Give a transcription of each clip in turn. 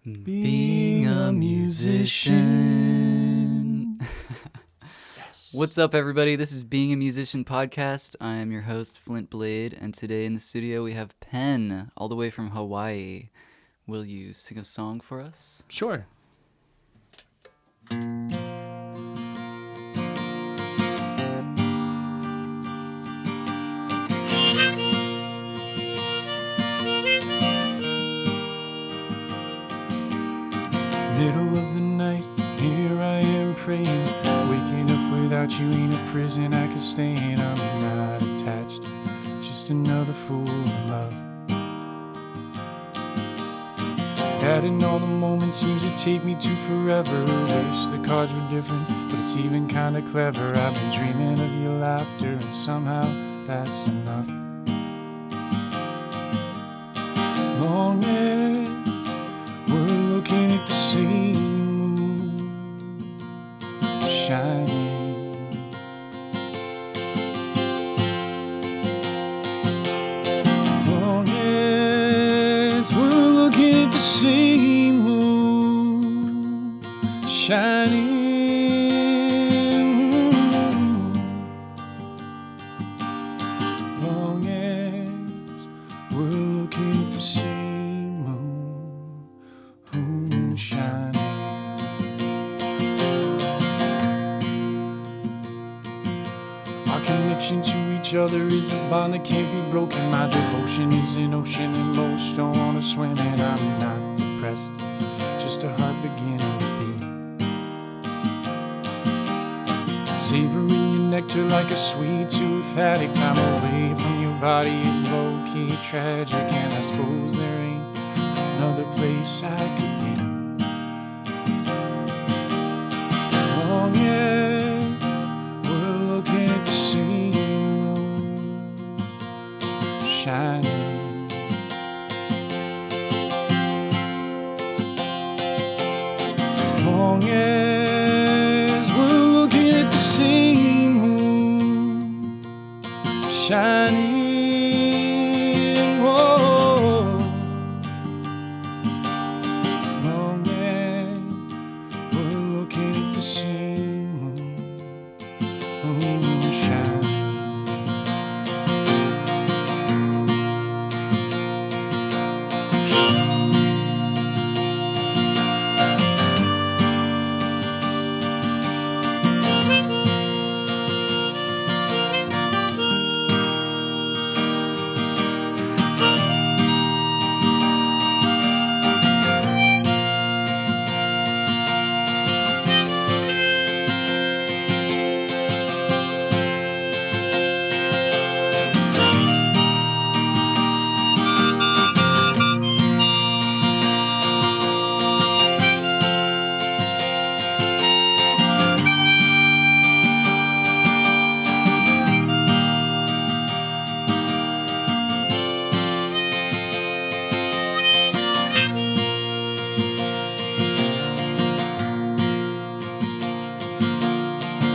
Being a musician. Yes. What's up, everybody? This is Being a Musician podcast. I am your host, Flint Blade, and today in the studio we have Penn, all the way from Hawaii. Will you sing a song for us? Sure. Middle of the night, here I am praying. Waking up without you ain't a prison I could stay in. I'm not attached, just another fool in love. Adding all the moments seems to take me to forever. Wish the cards were different, but it's even kinda clever. I've been dreaming of your laughter, and somehow that's enough. Long as we're looking at the same moon shining, long as we're looking at the same moon shining, long as we're looking at the same moon shining. Our connection to each other is a bond that can't be broken. My devotion is an ocean and most don't want to swim in. I'm not depressed, just a heart beginning to beat. Savoring your nectar like a sweet tooth addict. I'm away from your body is low-key tragic, and I suppose there ain't another place I could be. Long as we're looking at the same moon shining, long as we're looking at the same moon shining, whoa. Long as we're looking at the same moon shining.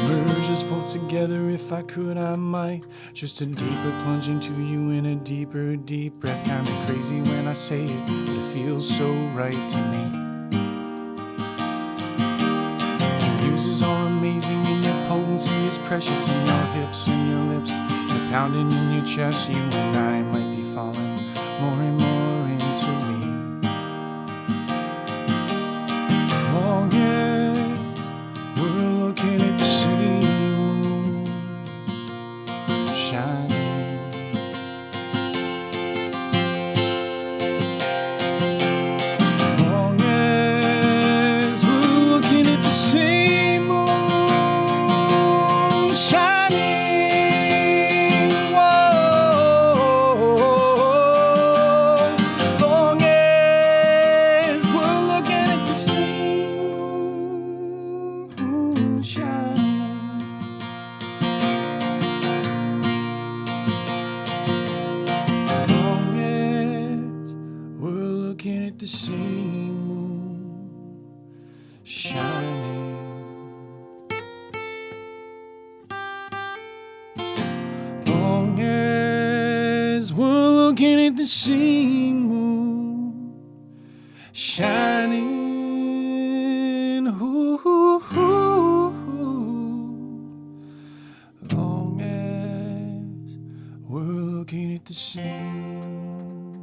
Merge us both together if I could, I might. Just a deeper plunge into you in a deeper, deep breath. Kinda crazy when I say it, but it feels so right to me. Your muses are amazing and your potency is precious. In your hips and your lips, the pounding in your chest. You and I might be falling more and more into me. Long as we're looking at the same moon shining, long as we're looking at the same moon shining, whoa. Long as we're looking at the same moon shining, long as we're looking at the same moon shining. Long as we're looking at the same moon shining. shining. Ooh, ooh, ooh, long as we're looking at the same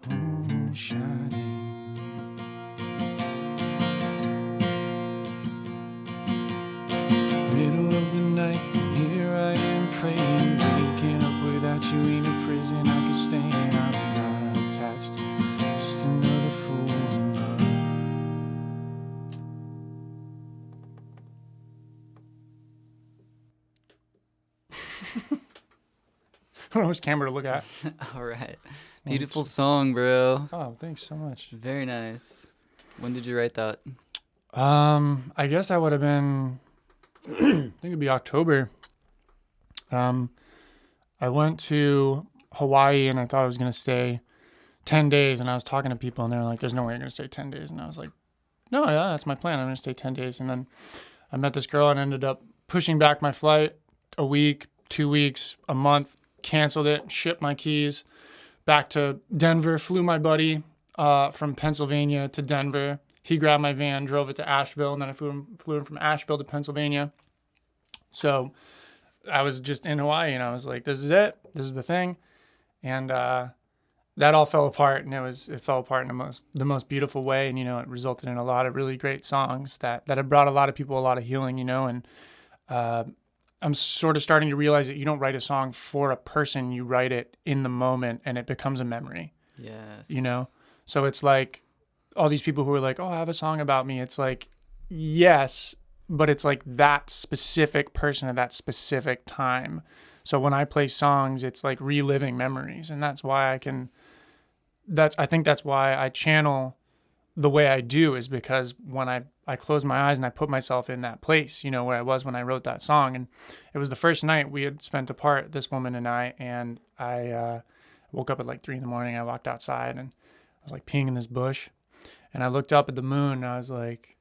moon shining. Middle of the night, here I am praying, waking up without you in a prison I could stay in. I'm not attached, just another fool in love. I don't know which camera to look at. All right. Beautiful song, bro. Oh, thanks so much. Very nice. When did you write that? I guess I would have been, I think it'd be October. I went to Hawaii and I thought I was going to stay 10 days, and I was talking to people and they were like, there's no way you're going to stay 10 days. And I was like, no, yeah, that's my plan. I'm going to stay 10 days. And then I met this girl and ended up pushing back my flight a week, 2 weeks, a month, canceled it, shipped my keys back to Denver, flew my buddy from Pennsylvania to Denver. He grabbed my van, drove it to Asheville, and then I flew him from Asheville to Pennsylvania. So I was just in Hawaii, and I was like, this is it. This is the thing. And that all fell apart, and it fell apart in the most beautiful way. And, it resulted in a lot of really great songs that have brought a lot of people a lot of healing, and I'm sort of starting to realize that you don't write a song for a person, you write it in the moment, and it becomes a memory. Yes. So it's like all these people who are like, oh, I have a song about me. It's like, yes, but it's like that specific person at that specific time. So when I play songs, it's like reliving memories. And that's why I think that's why I channel the way I do, is because when I close my eyes and I put myself in that place, where I was when I wrote that song. And it was the first night we had spent apart, this woman and I woke up at like 3 a.m. I walked outside and I was like peeing in this bush, and I looked up at the moon and I was like,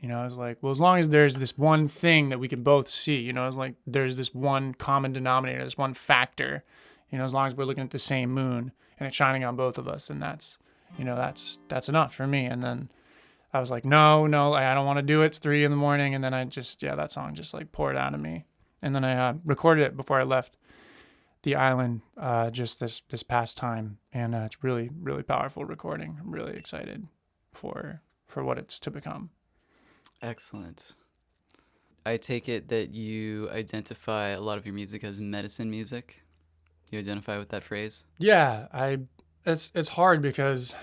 well, as long as there's this one thing that we can both see, it's like there's this one common denominator, this one factor, as long as we're looking at the same moon and it's shining on both of us, and that's enough for me. And then I was like, no, I don't want to do it. It's 3 a.m. And then that song just like poured out of me. And then I recorded it before I left the island just this past time. And it's really, really powerful recording. I'm really excited for what it's to become. Excellent. I take it that you identify a lot of your music as medicine music. You identify with that phrase? Yeah, it's hard because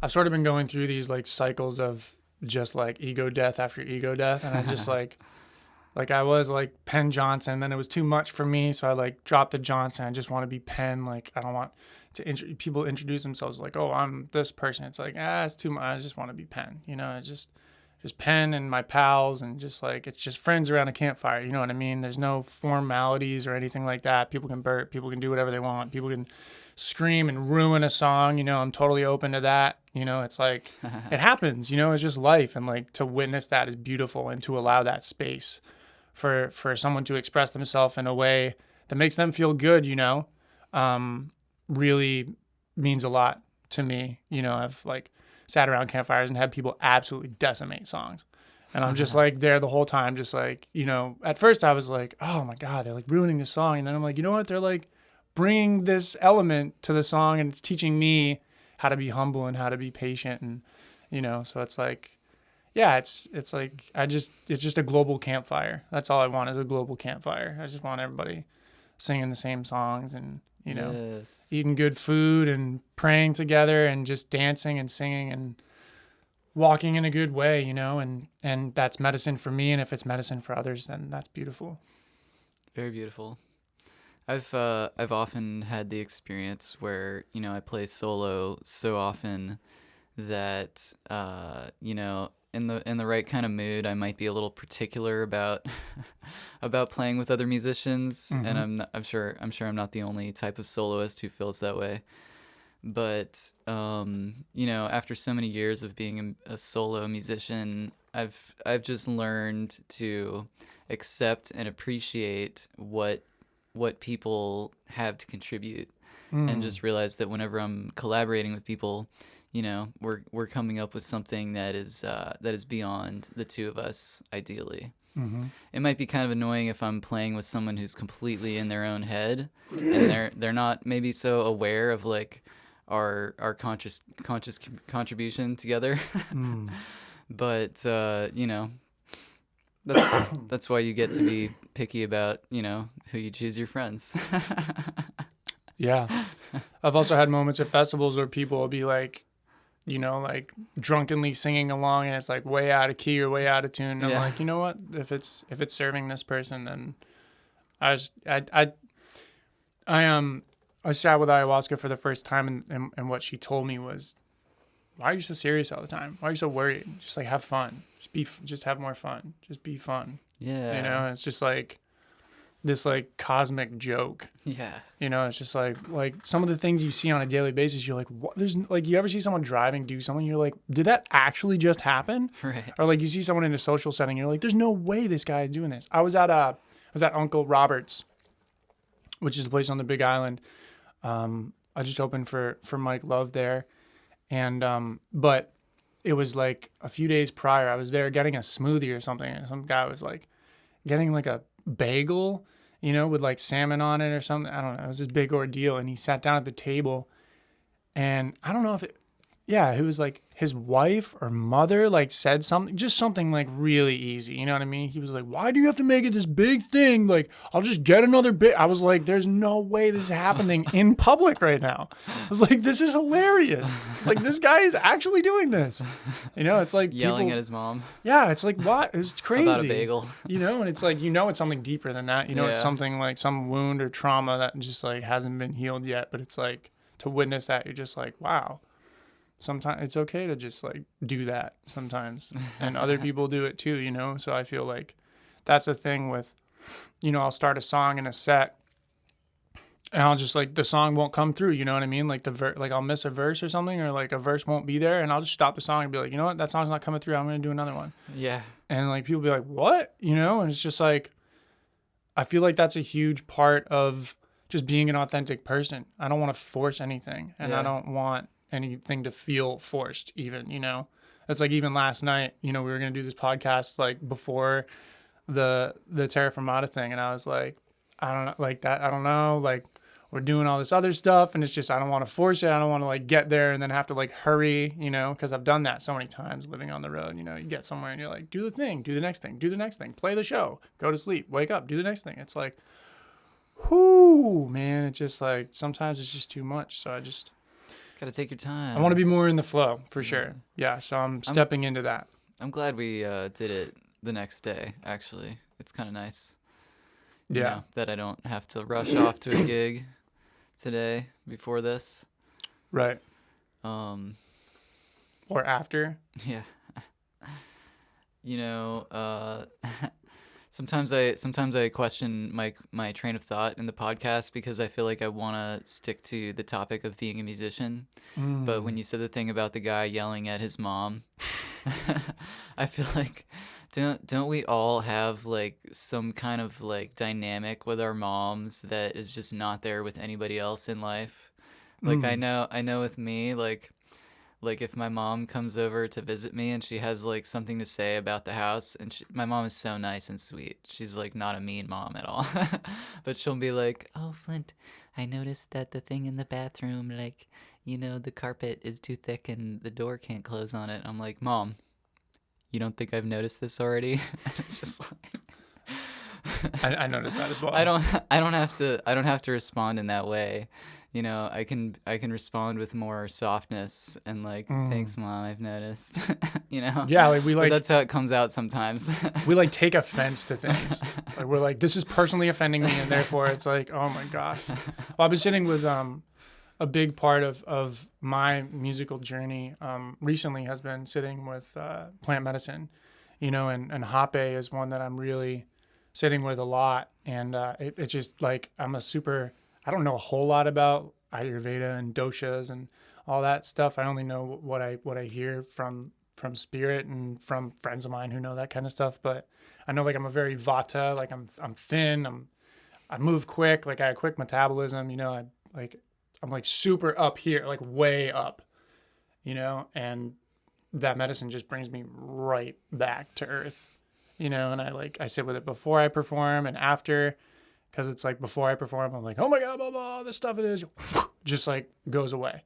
I've sort of been going through these like cycles of just like ego death after ego death, and I just like I was like Penn Johnson, then it was too much for me, so I like dropped the Johnson. I just want to be Penn. Like I don't want to people introduce themselves like, oh, I'm this person. It's like, it's too much. I just want to be Penn. It's just Penn and my pals, and just like it's just friends around a campfire. You know what I mean? There's no formalities or anything like that. People can burp. People can do whatever they want. People can scream and ruin a song. I'm totally open to that. It's like it happens. It's just life, and like to witness that is beautiful, and to allow that space for someone to express themselves in a way that makes them feel good. Really means a lot to me. I've like sat around campfires and had people absolutely decimate songs. And I'm just like there the whole time, just like, at first I was like, oh my God, they're like ruining the song. And then I'm like, you know what? They're like bringing this element to the song, and it's teaching me how to be humble and how to be patient. And, so it's like, yeah, it's like, it's just a global campfire. That's all I want, is a global campfire. I just want everybody singing the same songs, and, yes, eating good food and praying together and just dancing and singing and walking in a good way, and that's medicine for me. And if it's medicine for others, then that's beautiful. Very beautiful. I've often had the experience where, I play solo so often that, in the right kind of mood, I might be a little particular about about playing with other musicians, Mm-hmm. and I'm sure I'm not the only type of soloist who feels that way. But after so many years of being a solo musician, I've just learned to accept and appreciate what people have to contribute, and just realize that whenever I'm collaborating with people, we're coming up with something that is beyond the two of us, ideally. Mm-hmm. It might be kind of annoying if I'm playing with someone who's completely in their own head, and they're not maybe so aware of like our conscious contribution together. But that's why you get to be picky about who you choose your friends. Yeah. I've also had moments at festivals where people will be like, like drunkenly singing along, and it's like way out of key or way out of tune. And I'm like, you know what? If it's serving this person, then I sat with ayahuasca for the first time, and what she told me was, why are you so serious all the time? Why are you so worried? Just like have fun. Just have more fun. Just be fun. Yeah. It's just like this like cosmic joke. Yeah. It's just like some of the things you see on a daily basis, you're like, what? There's like, you ever see someone driving do something, you're like, did that actually just happen? Right. Or like you see someone in a social setting, you're like, there's no way this guy is doing this. I was at Uncle Robert's, which is the place on the Big Island. I just opened for Mike Love there. And but it was like a few days prior, I was there getting a smoothie or something, and some guy was like getting like a bagel, with like salmon on it or something. I don't know. It was this big ordeal, and he sat down at the table, and I don't know if it was like his wife or mother like said something like really easy. You know what I mean? He was like, why do you have to make it this big thing? Like, I'll just get another bit. I was like, there's no way this is happening in public right now. I was like, this is hilarious. It's like, this guy is actually doing this. It's like yelling at his mom. Yeah, it's like, what? It's crazy. About a bagel. And it's like, it's something deeper than that. It's something like some wound or trauma that just like hasn't been healed yet. But it's like, to witness that, you're just like, wow. Sometimes it's okay to just like do that sometimes, and other people do it too, so I feel like that's the thing with, I'll start a song in a set, and I'll just like, the song won't come through, you know what I mean? Like like I'll miss a verse or something, or like a verse won't be there, and I'll just stop the song and be like, you know what, that song's not coming through, I'm gonna do another one. Yeah. And like people be like, what? And it's just like, I feel like that's a huge part of just being an authentic person. I don't want to force anything, and I don't want anything to feel forced even. It's like, even last night, we were going to do this podcast like before the Terra Firmata thing, and I was like, I don't know, like that, I don't know, like we're doing all this other stuff, and it's just, I don't want to force it. I don't want to like get there and then have to like hurry, because I've done that so many times living on the road. You get somewhere and you're like, do the thing, do the next thing, do the next thing, play the show, go to sleep, wake up, do the next thing. It's like, whoo, man, it's just like, sometimes it's just too much. So I just gotta take your time. I want to be more in the flow, for sure. Yeah, so I'm stepping into that. I'm glad we did it the next day, actually. It's kind of nice. That I don't have to rush off to a gig today before this. Right. Or after. Yeah. Sometimes I question my train of thought in the podcast, because I feel like I want to stick to the topic of being a musician. But when you said the thing about the guy yelling at his mom, I feel like don't we all have like some kind of like dynamic with our moms that is just not there with anybody else in life? Like I know with me, like if my mom comes over to visit me and she has like something to say about the house, and my mom is so nice and sweet. She's like not a mean mom at all. But she'll be like, "Oh, Flint, I noticed that the thing in the bathroom, like, the carpet is too thick and the door can't close on it." I'm like, "Mom, you don't think I've noticed this already?" It's just like I noticed that as well. I don't have to respond in that way. I can respond with more softness and like, "Thanks, Mom, I've noticed." Yeah, like but that's how it comes out sometimes. We like take offense to things. Like we're like, this is personally offending me, and therefore it's like, oh my gosh. Well, I've been sitting with a big part of my musical journey recently has been sitting with plant medicine, and Hape is one that I'm really sitting with a lot, and it's just like, I don't know a whole lot about Ayurveda and doshas and all that stuff. I only know what I hear from spirit and from friends of mine who know that kind of stuff. But I know like I'm a very vata, like I'm thin, I move quick, like I have quick metabolism. I'm like super up here, like way up. and that medicine just brings me right back to earth, and I sit with it before I perform and after, because it's like before I perform, I'm like, oh my God, blah, blah, this stuff it is, just like goes away,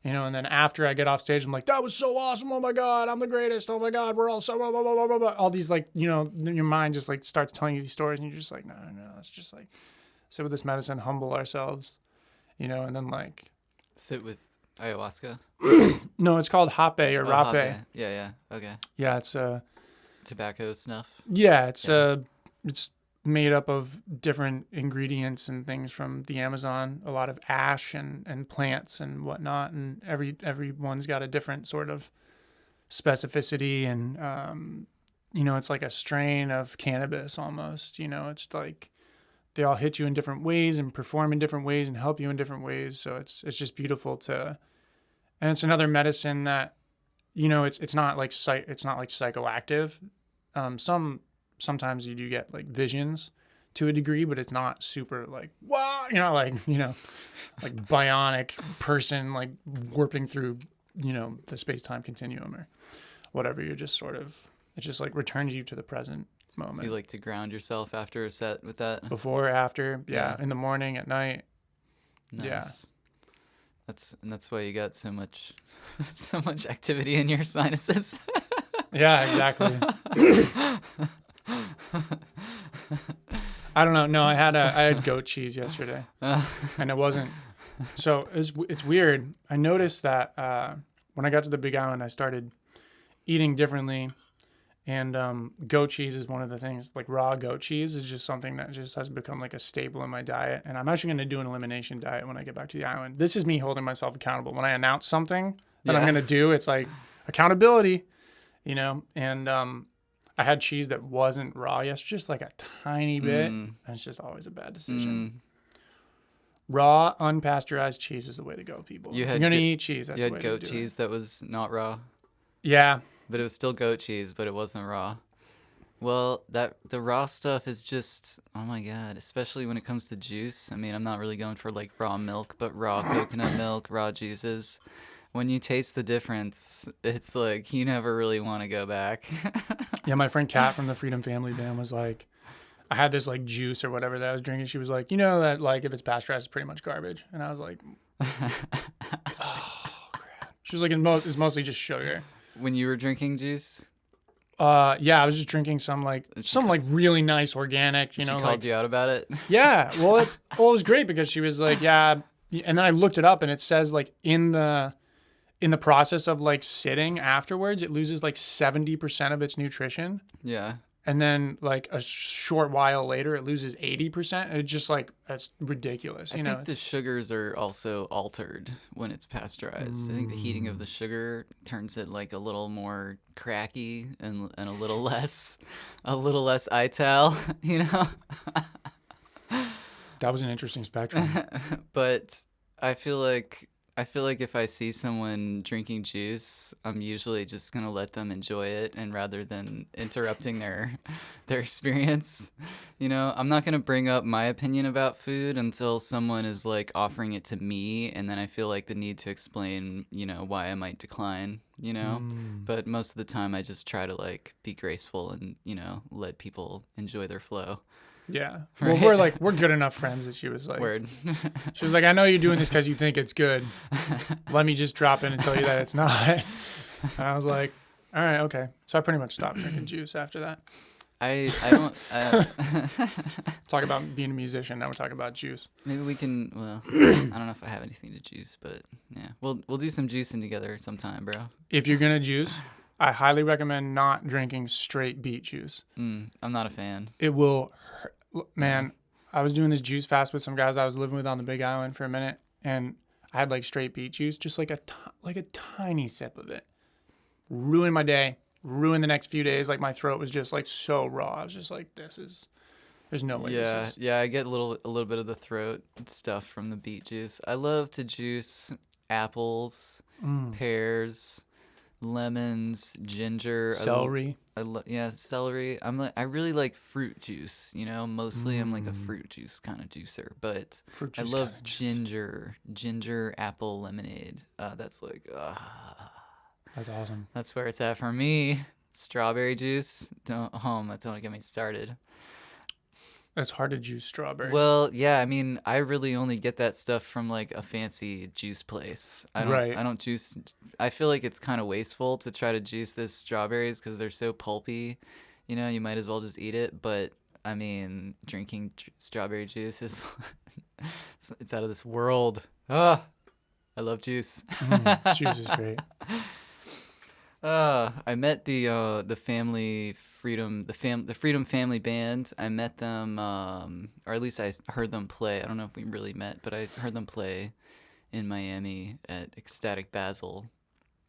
and then after I get off stage, I'm like, that was so awesome. Oh my God, I'm the greatest. Oh my God, we're all so blah, blah, blah, blah, blah, blah. All these like, your mind just like starts telling you these stories and you're just like, no, let's just like sit with this medicine, humble ourselves, and then like. Sit with ayahuasca? No, it's called hape or rape. Hape. Yeah. Okay. Yeah, it's Tobacco snuff? yeah, it's made up of different ingredients and things from the Amazon, a lot of ash and plants and whatnot, and everyone's got a different sort of specificity, and it's like a strain of cannabis almost. It's like they all hit you in different ways and perform in different ways and help you in different ways. So it's just beautiful and it's another medicine that, it's not like psychoactive. Sometimes you do get like visions to a degree, but it's not super like, wow, like bionic person, like warping through, the space-time continuum or whatever. You're just sort of, it just like returns you to the present moment. So you like to ground yourself after a set with that? Before, after, yeah. In the morning, at night. Nice. Yeah. That's why you got so much activity in your sinuses. Yeah, exactly. I don't know. No, I had goat cheese yesterday, and it wasn't. So it's weird. I noticed that when I got to the Big Island, I started eating differently, and goat cheese is one of the things. Like raw goat cheese is just something that just has become like a staple in my diet. And I'm actually going to do an elimination diet when I get back to the island. This is me holding myself accountable. When I announce something that I'm going to do, it's like accountability, and I had cheese that wasn't raw yesterday, just like a tiny bit. And it's just always a bad decision. Raw, unpasteurized cheese is the way to go, people. If you're going to eat cheese, that's the way to do it. You had goat cheese that was not raw? Yeah. But it was still goat cheese, but it wasn't raw. Well, the raw stuff is just, oh my God, especially when it comes to juice. I mean, I'm not really going for like raw milk, but raw coconut milk, raw juices. When you taste the difference, it's like you never really want to go back. Yeah, my friend Kat from the Freedom Family BaM was like, I had this like juice or whatever that I was drinking. She was like, that like if it's pasteurized, it's pretty much garbage. And I was like, oh crap. She was like, it's mostly just sugar. When you were drinking juice? Yeah, I was just drinking some really nice organic, She called you out about it? Yeah, well, it was great because she was like, yeah, and then I looked it up and it says like in the process of like sitting afterwards, it loses like 70% of its nutrition. Yeah. And then like a short while later, it loses 80%. It's just like, that's ridiculous. I think the sugars are also altered when it's pasteurized. I think the heating of the sugar turns it like a little more cracky and a little less ital, That was an interesting spectrum. But I feel like if I see someone drinking juice, I'm usually just gonna let them enjoy it, and rather than interrupting their experience, I'm not gonna bring up my opinion about food until someone is like offering it to me, and then I feel like the need to explain, why I might decline, But most of the time, I just try to like be graceful and let people enjoy their flow. Yeah. Well, right? we're good enough friends that she was like, Word. She was like, I know you're doing this because you think it's good. Let me just drop in and tell you that it's not. And I was like, all right, okay. So I pretty much stopped drinking juice after that. I don't talk about being a musician. Now we're talking about juice. Maybe we can. Well, I don't know if I have anything to juice, but yeah, we'll do some juicing together sometime, bro. If you're gonna juice, I highly recommend not drinking straight beet juice. I'm not a fan. It will hurt. Man, I was doing this juice fast with some guys I was living with on the Big Island for a minute, and I had like straight beet juice, just like a tiny sip of it. Ruined my day. Ruined the next few days. Like my throat was just like so raw. I was just like, there's no way. Yeah, I get a little bit of the throat stuff from the beet juice. I love to juice apples, pears, lemons, ginger, celery. Celery. I really like fruit juice. Mostly I'm like a fruit juice kind of juicer, but I love ginger apple lemonade. That's like That's awesome. That's where it's at for me. Strawberry juice. Don't get me started. It's hard to juice strawberries. Well, yeah, I mean, I really only get that stuff from like a fancy juice place. Right. I don't juice. I feel like it's kind of wasteful to try to juice this strawberries because they're so pulpy. You know, you might as well just eat it. But I mean, drinking strawberry juice is it's out of this world. Ah, I love juice. Juice is great. I met the family freedom the Freedom Family Band. I met them, or at least I heard them play. I don't know if we really met, but I heard them play in Miami at Ecstatic Basil.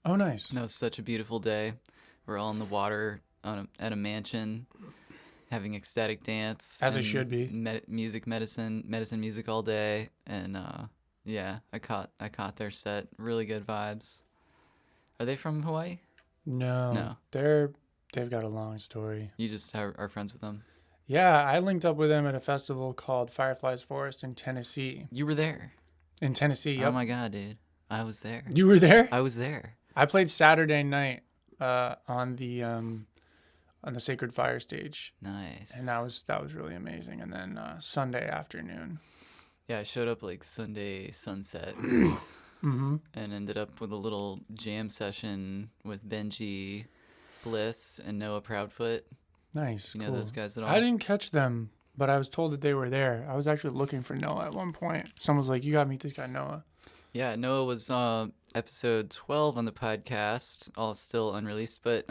Oh, nice. That was such a beautiful day. We're all in the water at a mansion, having ecstatic dance. As it and should be. medicine music all day, and yeah, I caught their set. Really good vibes. Are they from Hawaii? No. They've got a long story. You just are friends with them. Yeah, I linked up with them at a festival called Fireflies Forest in Tennessee. You were there. In Tennessee, yep. Oh my god, dude. I was there. You were there? I was there. I played Saturday night on the Sacred Fire stage. Nice. And that was really amazing. And then Sunday afternoon. Yeah, I showed up like Sunday sunset. Mm-hmm. And ended up with a little jam session with Benji Bliss and Noah Proudfoot. Nice. You know cool. those guys at all? I didn't catch them, but I was told that they were there. I was actually looking for Noah at one point. Someone was like, "You gotta meet this guy, Noah." Yeah, Noah was episode 12 on the podcast, all still unreleased, but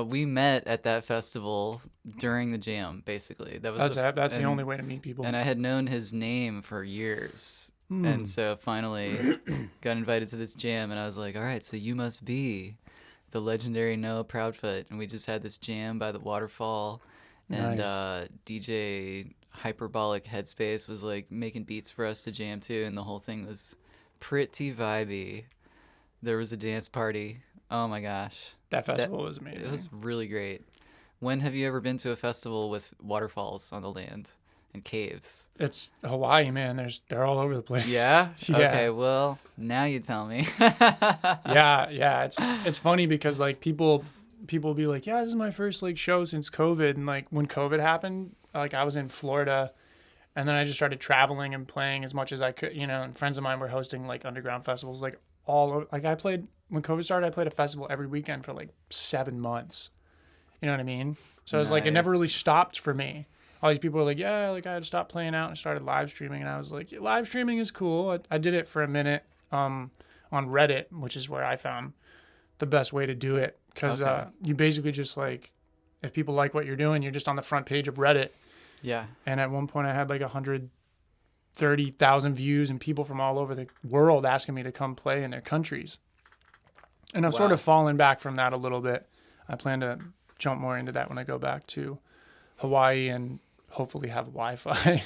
we met at that festival during the jam, basically. That's the only way to meet people. And I had known his name for years. And so finally got invited to this jam, and I was like, all right, so you must be the legendary Noah Proudfoot. And we just had this jam by the waterfall, and Nice. DJ Hyperbolic Headspace was like making beats for us to jam to, and the whole thing was pretty vibey. There was a dance party. Oh my gosh. That festival was amazing. It was really great. When have you ever been to a festival with waterfalls on the land and caves? It's Hawaii, man. They're all over the place. Yeah? Yeah. Okay, well, now you tell me. Yeah. It's funny because like people be like, yeah, this is my first like show since COVID, and like when COVID happened, like I was in Florida, and then I just started traveling and playing as much as I could, and friends of mine were hosting like underground festivals, like all over. Like I played when COVID started, I played a festival every weekend for like 7 months. You know what I mean? So it's like it never really Nice. stopped for me. All these people were like, yeah, like I had to stop playing out and started live streaming, and I was like, yeah, live streaming is cool. I did it for a minute on Reddit, which is where I found the best way to do it, because Okay. you basically just like, if people like what you're doing, you're just on the front page of Reddit. Yeah. And at one point I had like 130,000 views and people from all over the world asking me to come play in their countries. And I've sort Wow. of fallen back from that a little bit. I plan to jump more into that when I go back to Hawaii and hopefully have Wi-Fi.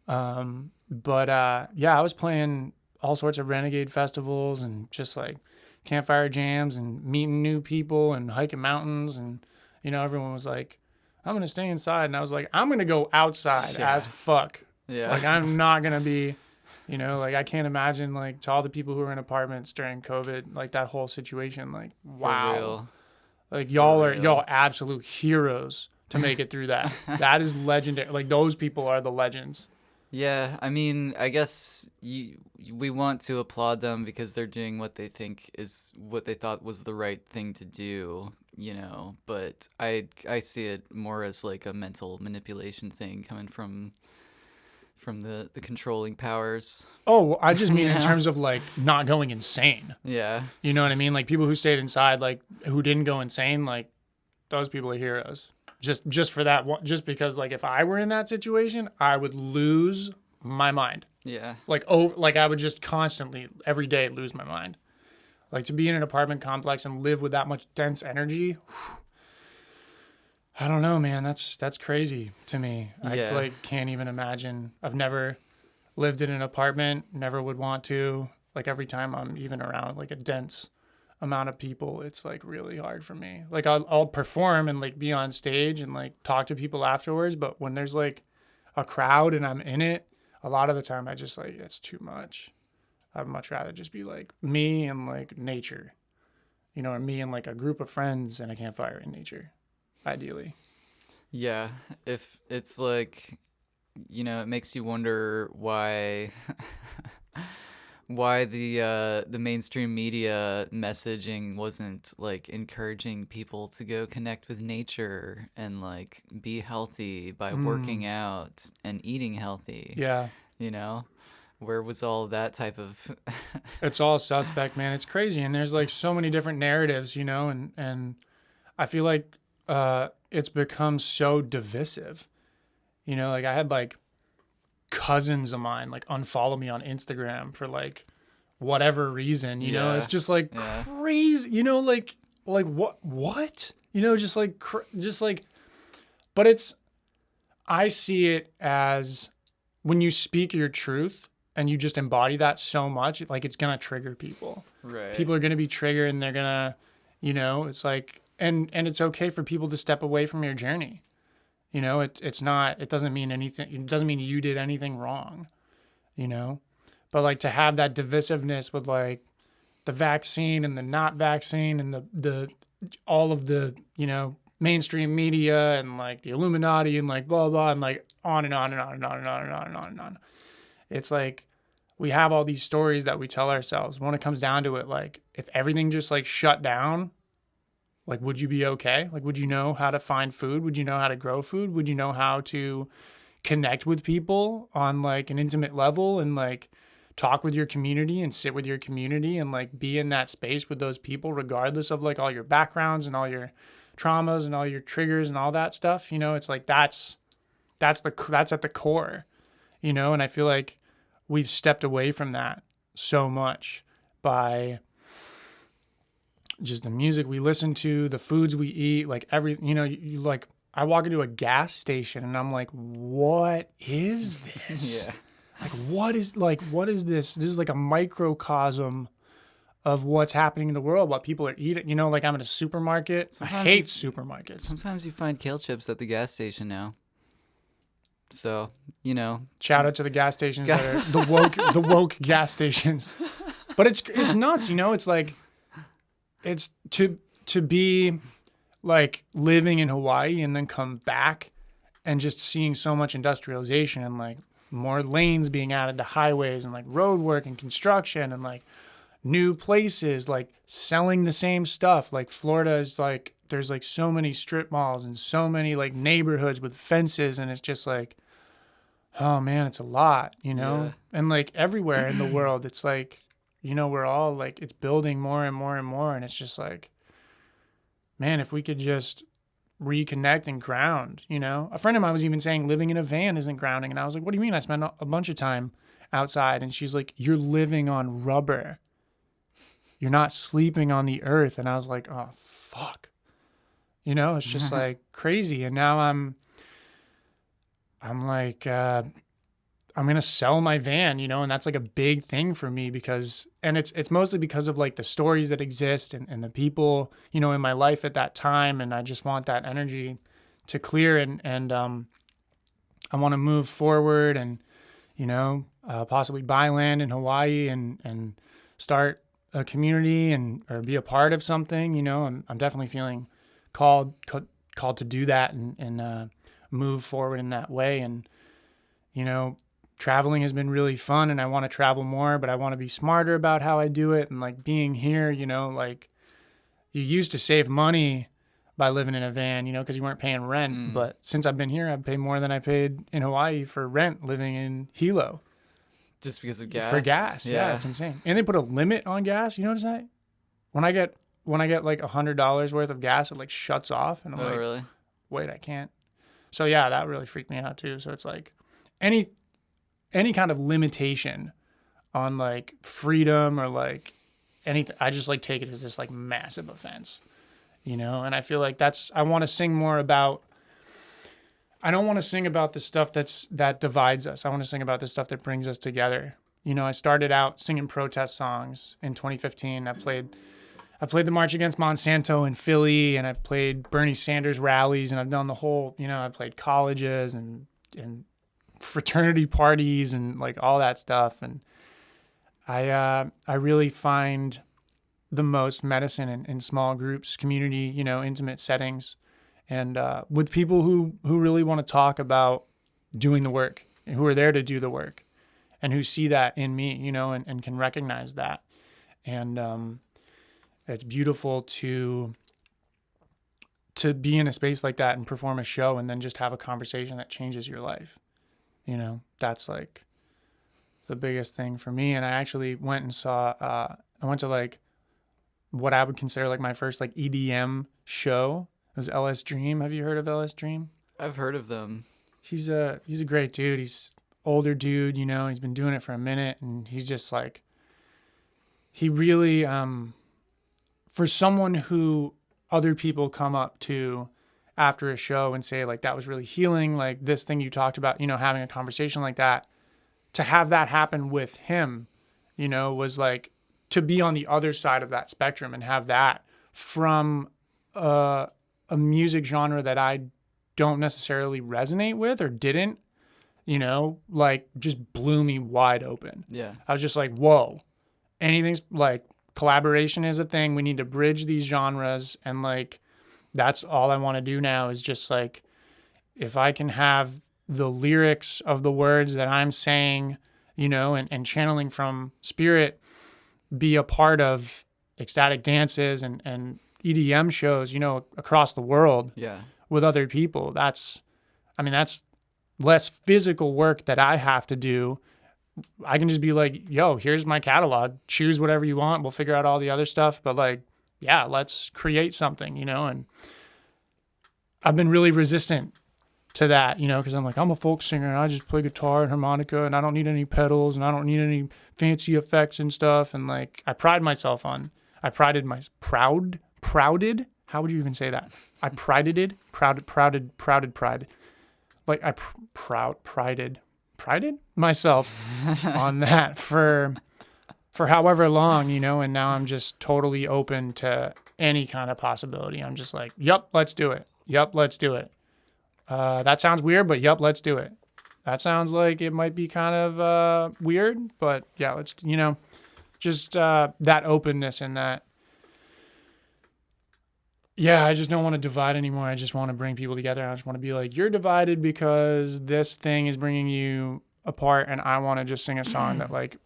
Yeah, I was playing all sorts of renegade festivals and just like campfire jams and meeting new people and hiking mountains, and everyone was like, I'm gonna stay inside, and I was like, I'm gonna go outside Yeah. as fuck. Yeah. Like I'm not gonna be, like I can't imagine like to all the people who were in apartments during COVID, like that whole situation. Like wow, For real. like For real. y'all absolute heroes to make it through that. That is legendary. Like those people are the legends. Yeah, I mean, I guess we want to applaud them because they're doing what they think is what they thought was the right thing to do, but I see it more as like a mental manipulation thing coming from the controlling powers. Oh, I just mean in Yeah. terms of like not going insane. Yeah. You know what I mean? Like people who stayed inside, like who didn't go insane, like those people are heroes. Just for that one, just because like if I were in that situation, I would lose my mind. Yeah. Like I would just constantly every day lose my mind. Like to be in an apartment complex and live with that much dense energy. Whew, I don't know, man. That's crazy to me. Yeah. I like can't even imagine. I've never lived in an apartment, never would want to. Like every time I'm even around like a dense amount of people, it's like really hard for me. Like I'll perform and like be on stage and like talk to people afterwards, but when there's like a crowd and I'm in it, a lot of the time I just like it's too much. I'd much rather just be like me and like nature, you know, or me and like a group of friends and a campfire in nature, ideally. Yeah, if it's like, it makes you wonder why why the mainstream media messaging wasn't like encouraging people to go connect with nature and like be healthy by working out and eating healthy. Yeah. You know, where was all that type of It's all suspect, man. It's crazy. And there's like so many different narratives, you know, and I feel like it's become so divisive. You know, like I had like cousins of mine like unfollow me on Instagram for like whatever reason, you know. Yeah, It's just like yeah, crazy, you know, like what? You know, just like but it's I see it as when you speak your truth and you just embody that so much, like it's going to trigger people. right. People are going to be triggered and they're going to, you know, it's like and it's okay for people to step away from your journey. You know, it's not, it doesn't mean anything. It doesn't mean you did anything wrong, you know, but like to have that divisiveness with like the vaccine and the not vaccine and the all of the, you know, mainstream media and like the Illuminati and like blah, blah, and like on and on and on and on and on and on and on and on. It's like we have all these stories that we tell ourselves. When it comes down to it, like if everything just like shut down, like, would you be okay? Like, would you know how to find food? Would you know how to grow food? Would you know how to connect with people on like an intimate level and like talk with your community and sit with your community and like be in that space with those people, regardless of like all your backgrounds and all your traumas and all your triggers and all that stuff? You know, it's like that's at the core, you know. And I feel like we've stepped away from that so much by just the music we listen to, the foods we eat, like you know, you like, I walk into a gas station and I'm like, what is this? Yeah. Like, what is this? This is like a microcosm of what's happening in the world, what people are eating. You know, like I'm in a supermarket. Sometimes I hate supermarkets. Sometimes you find kale chips at the gas station now. So, you know, Shout out to the gas stations that are the woke gas stations. But it's nuts, you know, it's like, it's to be like living in Hawaii and then come back and just seeing so much industrialization and like more lanes being added to highways and like road work and construction and like new places like selling the same stuff. Like Florida is like, there's like so many strip malls and so many like neighborhoods with fences, and it's just like, oh man, it's a lot, you know? Yeah. And like everywhere in the world, it's like, you know, we're all like, it's building more and more and more. And it's just like, man, if we could just reconnect and ground, you know. A friend of mine was even saying living in a van isn't grounding. And I was like, what do you mean? I spent a bunch of time outside. And she's like, you're living on rubber. You're not sleeping on the earth. And I was like, oh, fuck. You know, it's just like crazy. And now I'm like, I'm going to sell my van, you know, and that's like a big thing for me because, and it's mostly because of like the stories that exist and the people, you know, in my life at that time. And I just want that energy to clear and I want to move forward and, you know, possibly buy land in Hawaii and start a community or be a part of something, you know. I'm definitely feeling called to do that and move forward in that way. And, you know, traveling has been really fun and I want to travel more, but I want to be smarter about how I do it. And like being here, you know, like you used to save money by living in a van, you know, because you weren't paying rent. But since I've been here, I've paid more than I paid in Hawaii for rent living in Hilo. just because of gas. For gas. Yeah, it's insane. And they put a limit on gas. You notice that? When I get like $100 worth of gas, it like shuts off. And I'm like, really? wait, I can't. So yeah, that really freaked me out too. So it's like any kind of limitation on like freedom or like anything, I just like take it as this like massive offense, you know? And I feel like I want to sing more about, I don't want to sing about the stuff that divides us. I want to sing about the stuff that brings us together. You know, I started out singing protest songs in 2015. I played the March Against Monsanto in Philly, and I played Bernie Sanders rallies, and I've done the whole, you know, I played colleges and fraternity parties and like all that stuff. And I really find the most medicine in small groups, community, intimate settings, and with people who really want to talk about doing the work and who are there to do the work and who see that in me, and can recognize that. And it's beautiful to be in a space like that and perform a show and then just have a conversation that changes your life. That's like the biggest thing for me. And I actually went and saw, I went to like what I would consider like my first like EDM show. It was LS Dream. Have you heard of LS Dream? I've heard of them. He's a great dude. He's older dude, he's been doing it for a minute, and he's just like, he really, for someone who other people come up to after a show and say like, that was really healing, like this thing you talked about, having a conversation like that, to have that happen with him, was like to be on the other side of that spectrum and have that from a music genre that I don't necessarily resonate with or didn't, like just blew me wide open. Yeah. I was just like, whoa, anything's like, collaboration is a thing. We need to bridge these genres. And like, that's all I want to do now is just like, if I can have the lyrics of the words that I'm saying, and channeling from spirit be a part of ecstatic dances and EDM shows, across the world. Yeah. With other people. That's less physical work that I have to do. I can just be like, yo, here's my catalog. Choose whatever you want. We'll figure out all the other stuff. But like, yeah, let's create something, and I've been really resistant to that, because I'm like, I'm a folk singer and I just play guitar and harmonica and I don't need any pedals and I don't need any fancy effects and stuff. And like, prouded, how would you even say that? I prided like I prided myself on that for however long, and now I'm just totally open to any kind of possibility. I'm just like, yup, let's do it. Yup, let's do it. That sounds weird, but yup, let's do it. That sounds like it might be kind of weird, but yeah, let's, just that openness and that. Yeah, I just don't want to divide anymore. I just want to bring people together. I just want to be like, you're divided because this thing is bringing you apart, and I want to just sing a song that like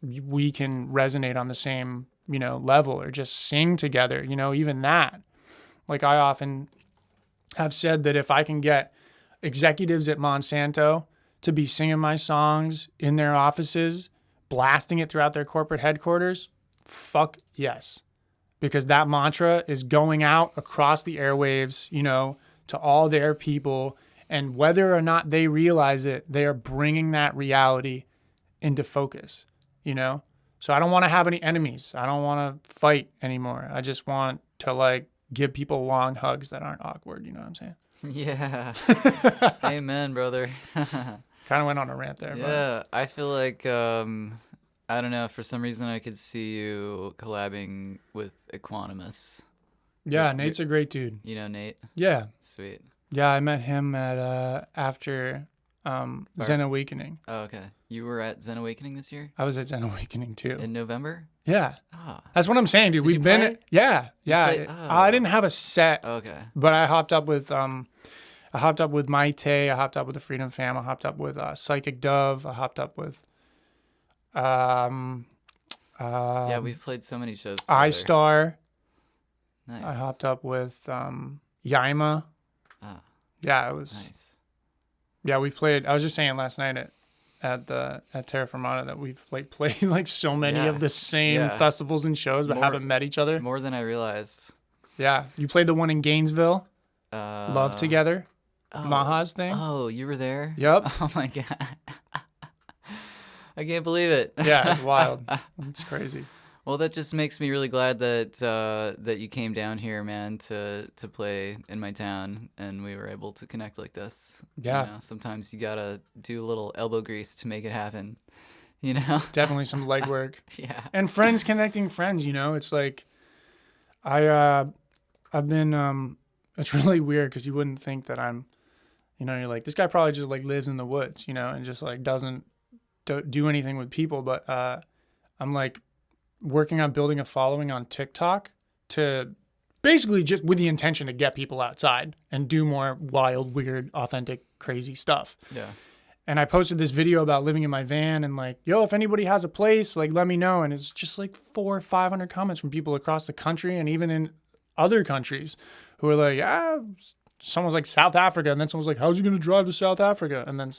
we can resonate on the same, level, or just sing together, even that. Like I often have said that if I can get executives at Monsanto to be singing my songs in their offices, blasting it throughout their corporate headquarters, fuck yes. Because that mantra is going out across the airwaves, to all their people. And whether or not they realize it, they are bringing that reality into focus, So I don't want to have any enemies. I don't want to fight anymore. I just want to like give people long hugs that aren't awkward. You know what I'm saying? Yeah. Amen, brother. Kind of went on a rant there. Yeah. But I feel like, I don't know. For some reason, I could see you collabing with Equanimous. Yeah, Nate's a great dude. You know Nate? Yeah. Sweet. Yeah, I met him at after Zen Awakening. Oh, okay. You were at Zen Awakening this year? I was at Zen Awakening too. In November? Yeah. Ah. That's what I'm saying, dude. We've been play? Yeah. I didn't have a set. Okay. But I hopped up with Maite, I hopped up with the Freedom Fam, I hopped up with Psychic Dove, I hopped up with yeah, we've played so many shows together. iStar. Nice. I hopped up with Yaima. Ah. Yeah, it was Nice. Yeah, we've played. I was just saying last night at Terra Firmata that we've like played like so many of the same festivals and shows, but haven't met each other. More than I realized. Yeah, you played the one in Gainesville. Love Together. Maha's thing. Oh, you were there? Yep. Oh my god. I can't believe it. Yeah, it's wild. It's crazy. Well, that just makes me really glad that that you came down here, man, to play in my town, and we were able to connect like this. Yeah. Sometimes you gotta do a little elbow grease to make it happen. Definitely some legwork. Yeah. And friends connecting friends. It's like I've been. It's really weird because you wouldn't think that I'm. You're like, this guy probably just like lives in the woods, and just like doesn't do anything with people, but I'm like working on building a following on TikTok to basically just with the intention to get people outside and do more wild, weird, authentic, crazy stuff. Yeah. And I posted this video about living in my van and like, yo, if anybody has a place, like, let me know. And it's just like 400 or 500 comments from people across the country and even in other countries who are like, someone's like South Africa. And then someone's like, how's he going to drive to South Africa? And then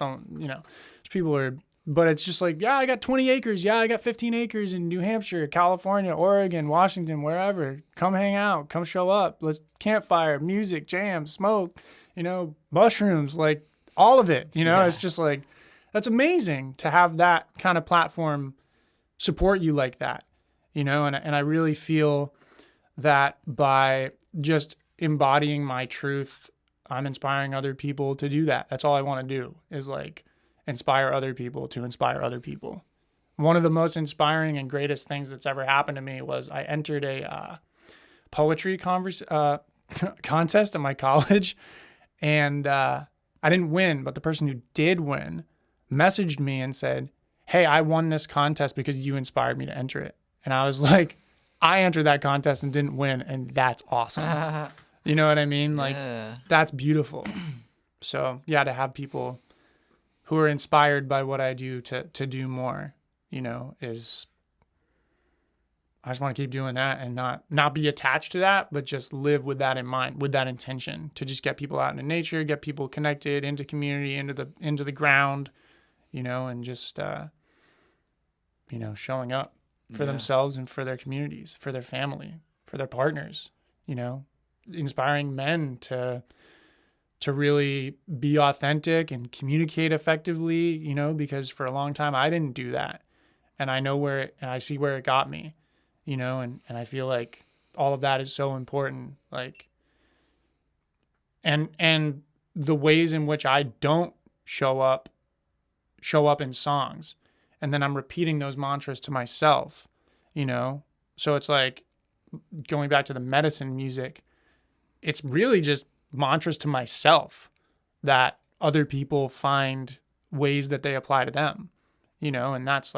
people are, but it's just like, yeah, I got 20 acres. Yeah, I got 15 acres in New Hampshire, California, Oregon, Washington, wherever. Come hang out. Come show up. Let's campfire, music, jam, smoke, mushrooms, like all of it. Yeah. It's just like, that's amazing to have that kind of platform support you like that, and I really feel that by just embodying my truth, I'm inspiring other people to do that. That's all I want to do is like inspire other people to inspire other people. One of the most inspiring and greatest things that's ever happened to me was I entered a poetry contest at my college, and I didn't win, but the person who did win messaged me and said, hey, I won this contest because you inspired me to enter it. And I was like, I entered that contest and didn't win, and that's awesome. You know what I mean? Like, that's beautiful. So, yeah, to have people who are inspired by what I do to do more, is, I just want to keep doing that and not be attached to that, but just live with that in mind, with that intention to just get people out into nature, get people connected into community, into the ground, and just, showing up for themselves and for their communities, for their family, for their partners, inspiring men to really be authentic and communicate effectively, because for a long time I didn't do that. And I know I see where it got me, and I feel like all of that is so important. Like, and the ways in which I don't show up in songs, and then I'm repeating those mantras to myself, so it's like going back to the medicine music, it's really just mantras to myself that other people find ways that they apply to them, and that's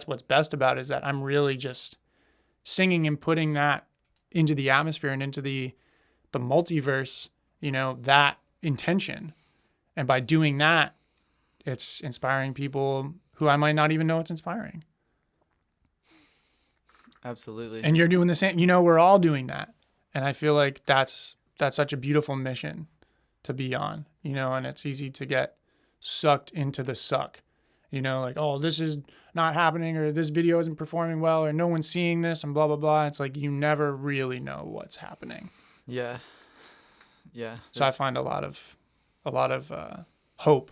what's best about it, is that I'm really just singing and putting that into the atmosphere and into the multiverse, that intention. And by doing that, it's inspiring people who I might not even know it's inspiring. Absolutely. And you're doing the same, we're all doing that. And I feel like that's such a beautiful mission to be on, and it's easy to get sucked into the suck, like, oh, this is not happening, or this video isn't performing well, or no one's seeing this, and blah, blah, blah. It's like, you never really know what's happening. Yeah. Yeah. So I find a lot of hope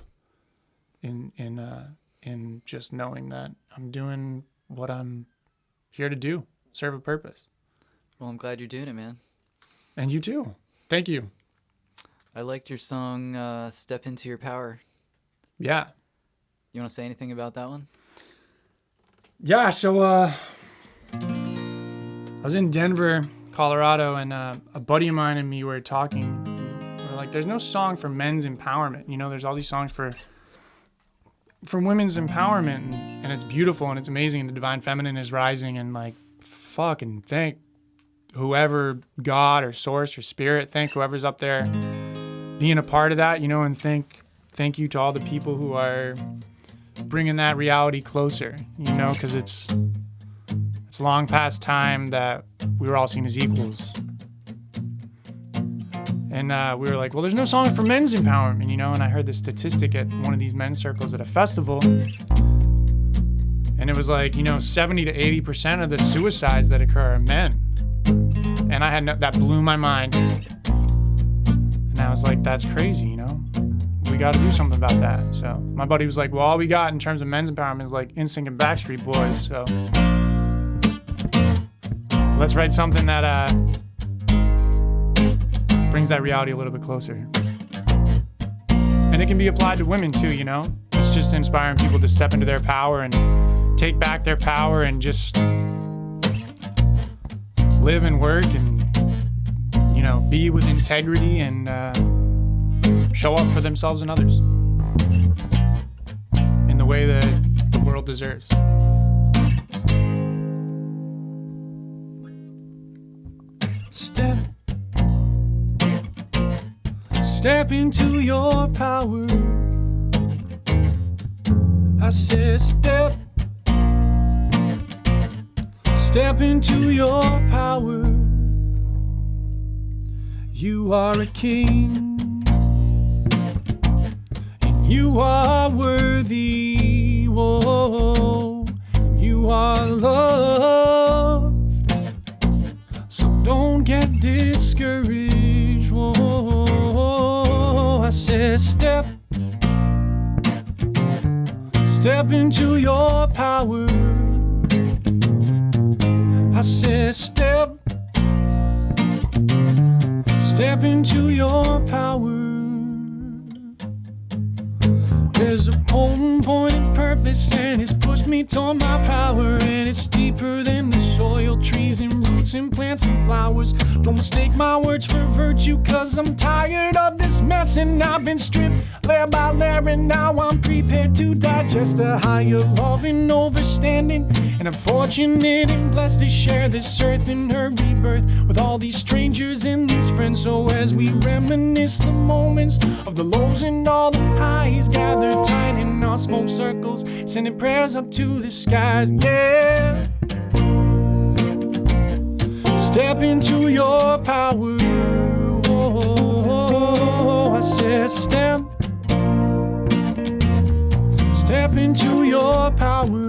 in just knowing that I'm doing what I'm here to do, serve a purpose. Well, I'm glad you're doing it, man. And you too. Thank you. I liked your song, Step Into Your Power. Yeah. You want to say anything about that one? Yeah, so I was in Denver, Colorado, and a buddy of mine and me were talking. We're like, there's no song for men's empowerment. There's all these songs for women's empowerment, and it's beautiful and it's amazing, and the divine feminine is rising, and like, fucking thank whoever, God or source or spirit, thank whoever's up there being a part of that, and thank you to all the people who are bringing that reality closer, because it's long past time that we were all seen as equals. And we were like, well, there's no song for men's empowerment, and I heard this statistic at one of these men's circles at a festival, and it was like, 70 to 80% of the suicides that occur are men. And I had that blew my mind. And I was like, that's crazy, we got to do something about that. So my buddy was like, well, all we got in terms of men's empowerment is like NSYNC and Backstreet Boys. So let's write something that brings that reality a little bit closer. And it can be applied to women too, It's just inspiring people to step into their power and take back their power and just live and work and, be with integrity and show up for themselves and others in the way that the world deserves. Step into your power. I said step into your power. You are a king, and you are worthy. Whoa, you are loved, so don't get discouraged. Whoa, I said step into your power. I said step into your power. There's a potent point of purpose, and it's pushed me toward my power, and it's deeper than the soil, trees and roots and plants and flowers. Don't mistake my words for virtue, cause I'm tired of this mess, and I've been stripped layer by layer, and now I'm prepared to digest a higher love and understanding. And I'm fortunate and blessed to share this earth and her rebirth with all these strangers and these friends. So as we reminisce the moments of the lows and all the highs, gather tight in our smoke circles, sending prayers up to the skies. Yeah, step into your power. Oh, I said step into your power.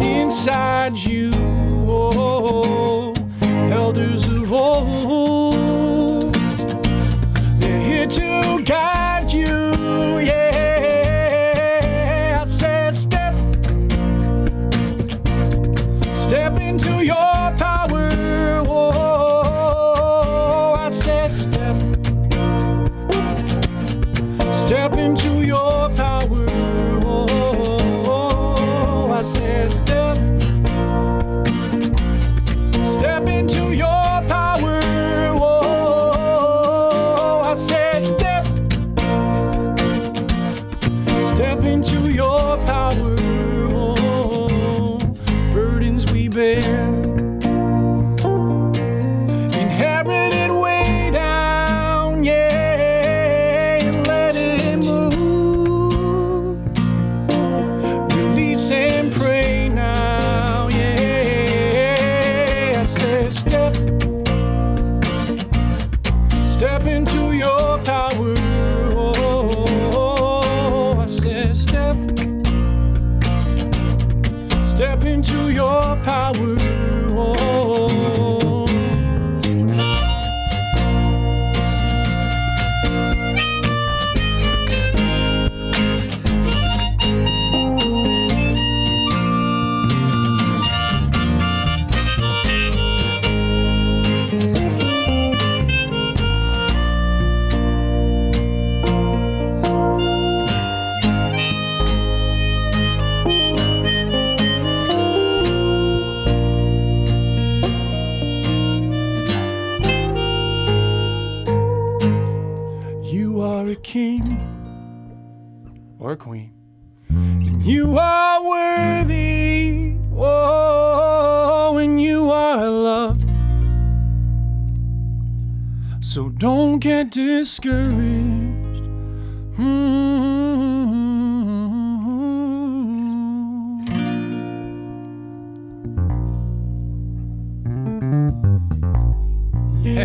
Inside you, oh, elders of old, they're here to guide you. Yeah, I said step into your power. Oh, I said step into your power. Oh, I said step into your power. Whoa, I said step into your power. Whoa, burdens we bear, inherited way down, yeah, and let it move. Release and pray now, yeah. I said step into your power. Oh, I said step into your power. Oh. King or queen, and you are worthy. Oh, and you are loved, so don't get discouraged. Yeah,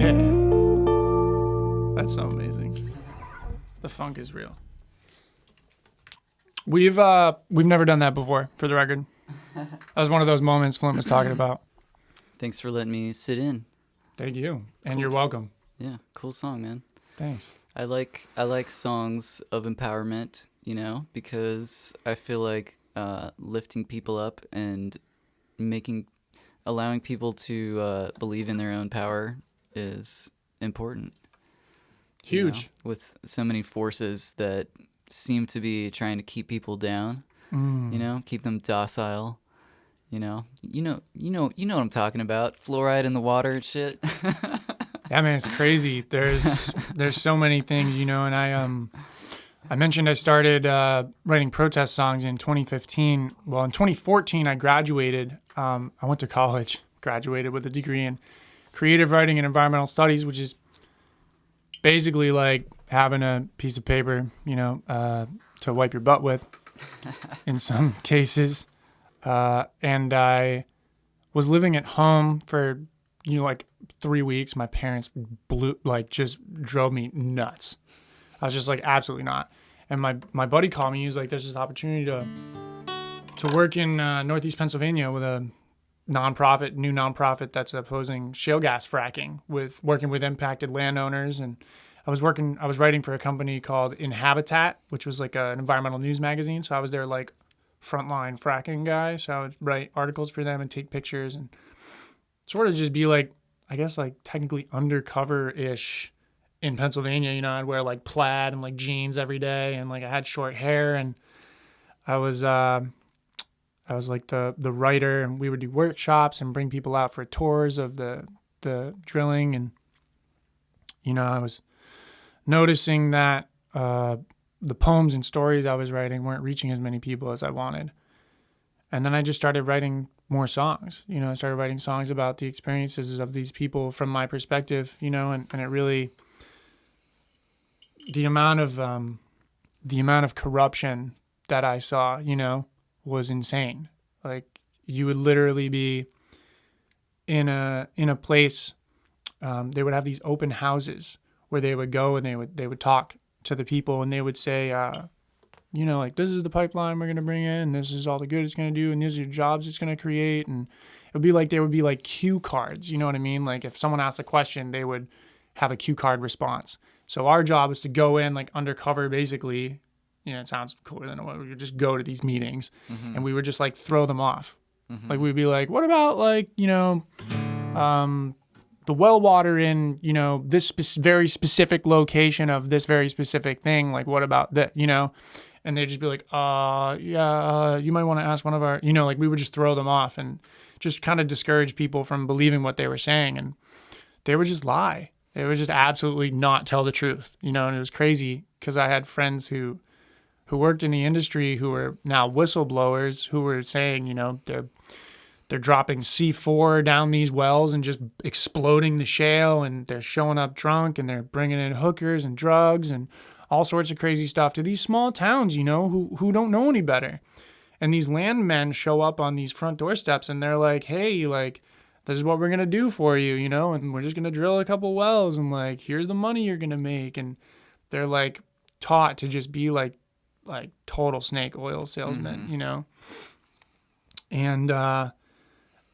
that's so amazing. The funk is real. We've never done that before, for the record. That was one of those moments Flint was talking about. Thanks for letting me sit in. Thank you, and you're welcome. Yeah, cool song, man. Thanks. I like songs of empowerment, you know, because I feel like lifting people up and allowing people to believe in their own power is important. Huge. You know, with so many forces that seem to be trying to keep people down, keep them docile. You know what I'm talking about. Fluoride in the water and shit. Yeah, man, it's crazy. There's so many things, and I mentioned I started writing protest songs in 2015. Well, in 2014, I graduated. I went to college, graduated with a degree in creative writing and environmental studies, which is basically like having a piece of paper, to wipe your butt with in some cases. And I was living at home for, like 3 weeks. My parents just drove me nuts. I was just like, absolutely not. And my buddy called me. He was like, there's this opportunity to work in Northeast Pennsylvania with a new nonprofit that's opposing shale gas fracking, working with impacted landowners. And I was writing for a company called Inhabitat, which was like an environmental news magazine. So I was their like frontline fracking guy. So I would write articles for them and take pictures and sort of just be like, I guess like technically undercover-ish in Pennsylvania. I'd wear like plaid and like jeans every day, and like I had short hair, and I was like the writer, and we would do workshops and bring people out for tours of the drilling. And I was noticing that the poems and stories I was writing weren't reaching as many people as I wanted. And then I just started writing more songs. I started writing songs about the experiences of these people from my perspective, and it really, the amount of corruption that I saw, was insane. Like, you would literally be in a place, they would have these open houses where they would go and they would talk to the people, and they would say, like, this is the pipeline we're going to bring in, this is all the good it's going to do, and these are your jobs it's going to create. And it would be like, there would be like cue cards, you know what I mean? Like, if someone asked a question, they would have a cue card response. So our job was to go in like undercover, basically. It sounds cooler than what we would just go to these meetings, and we would just like throw them off. Like, we'd be like, what about like, the well water in, this very specific location of this very specific thing. Like, what about that, And they'd just be like, yeah, you might want to ask one of our, like, we would just throw them off and just kind of discourage people from believing what they were saying. And they would just lie. They would just absolutely not tell the truth, and it was crazy because I had friends who worked in the industry who were now whistleblowers who were saying, they're dropping C4 down these wells and just exploding the shale, and they're showing up drunk, and they're bringing in hookers and drugs and all sorts of crazy stuff to these small towns, who don't know any better. And these landmen show up on these front doorsteps, and they're like, hey, like, this is what we're going to do for you, and we're just going to drill a couple wells, and like, here's the money you're going to make. And they're like taught to just be like total snake oil salesmen, And I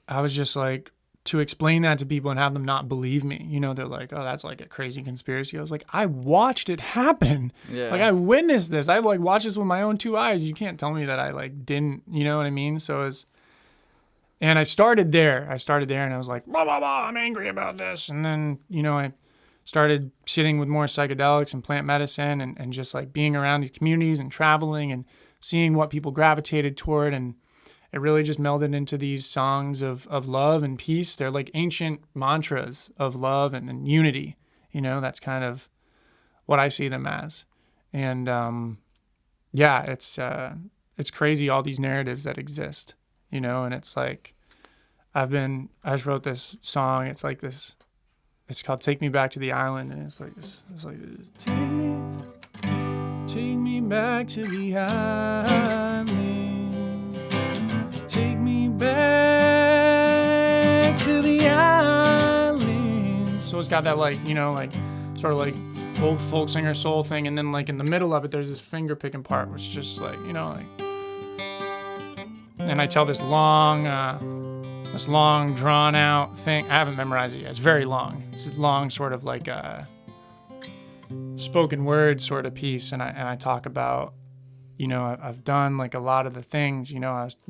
was just like, to explain that to people and have them not believe me, they're like, oh, that's like a crazy conspiracy. I was like, I watched it happen. Yeah. Like, I witnessed this. I like watched this with my own 2 eyes. You can't tell me that I like didn't, you know what I mean? So and I started there and I was like, blah, blah, blah, I'm angry about this. And then, I started sitting with more psychedelics and plant medicine and just like being around these communities and traveling and seeing what people gravitated toward. And it really just melded into these songs of love and peace. They're like ancient mantras of love and unity. That's kind of what I see them as. And yeah, it's crazy, all these narratives that exist, and it's like, I just wrote this song. It's like this, it's called Take Me Back to the Island. And it's like this, take me back to the island. Take me back to the island. So it's got that like, like sort of like old folk singer soul thing. And then like in the middle of it, there's this finger picking part, which is just like, like, and I tell this long drawn out thing. I haven't memorized it yet. It's very long. It's a long sort of like a spoken word sort of piece. And I talk about, I've done like a lot of the things, we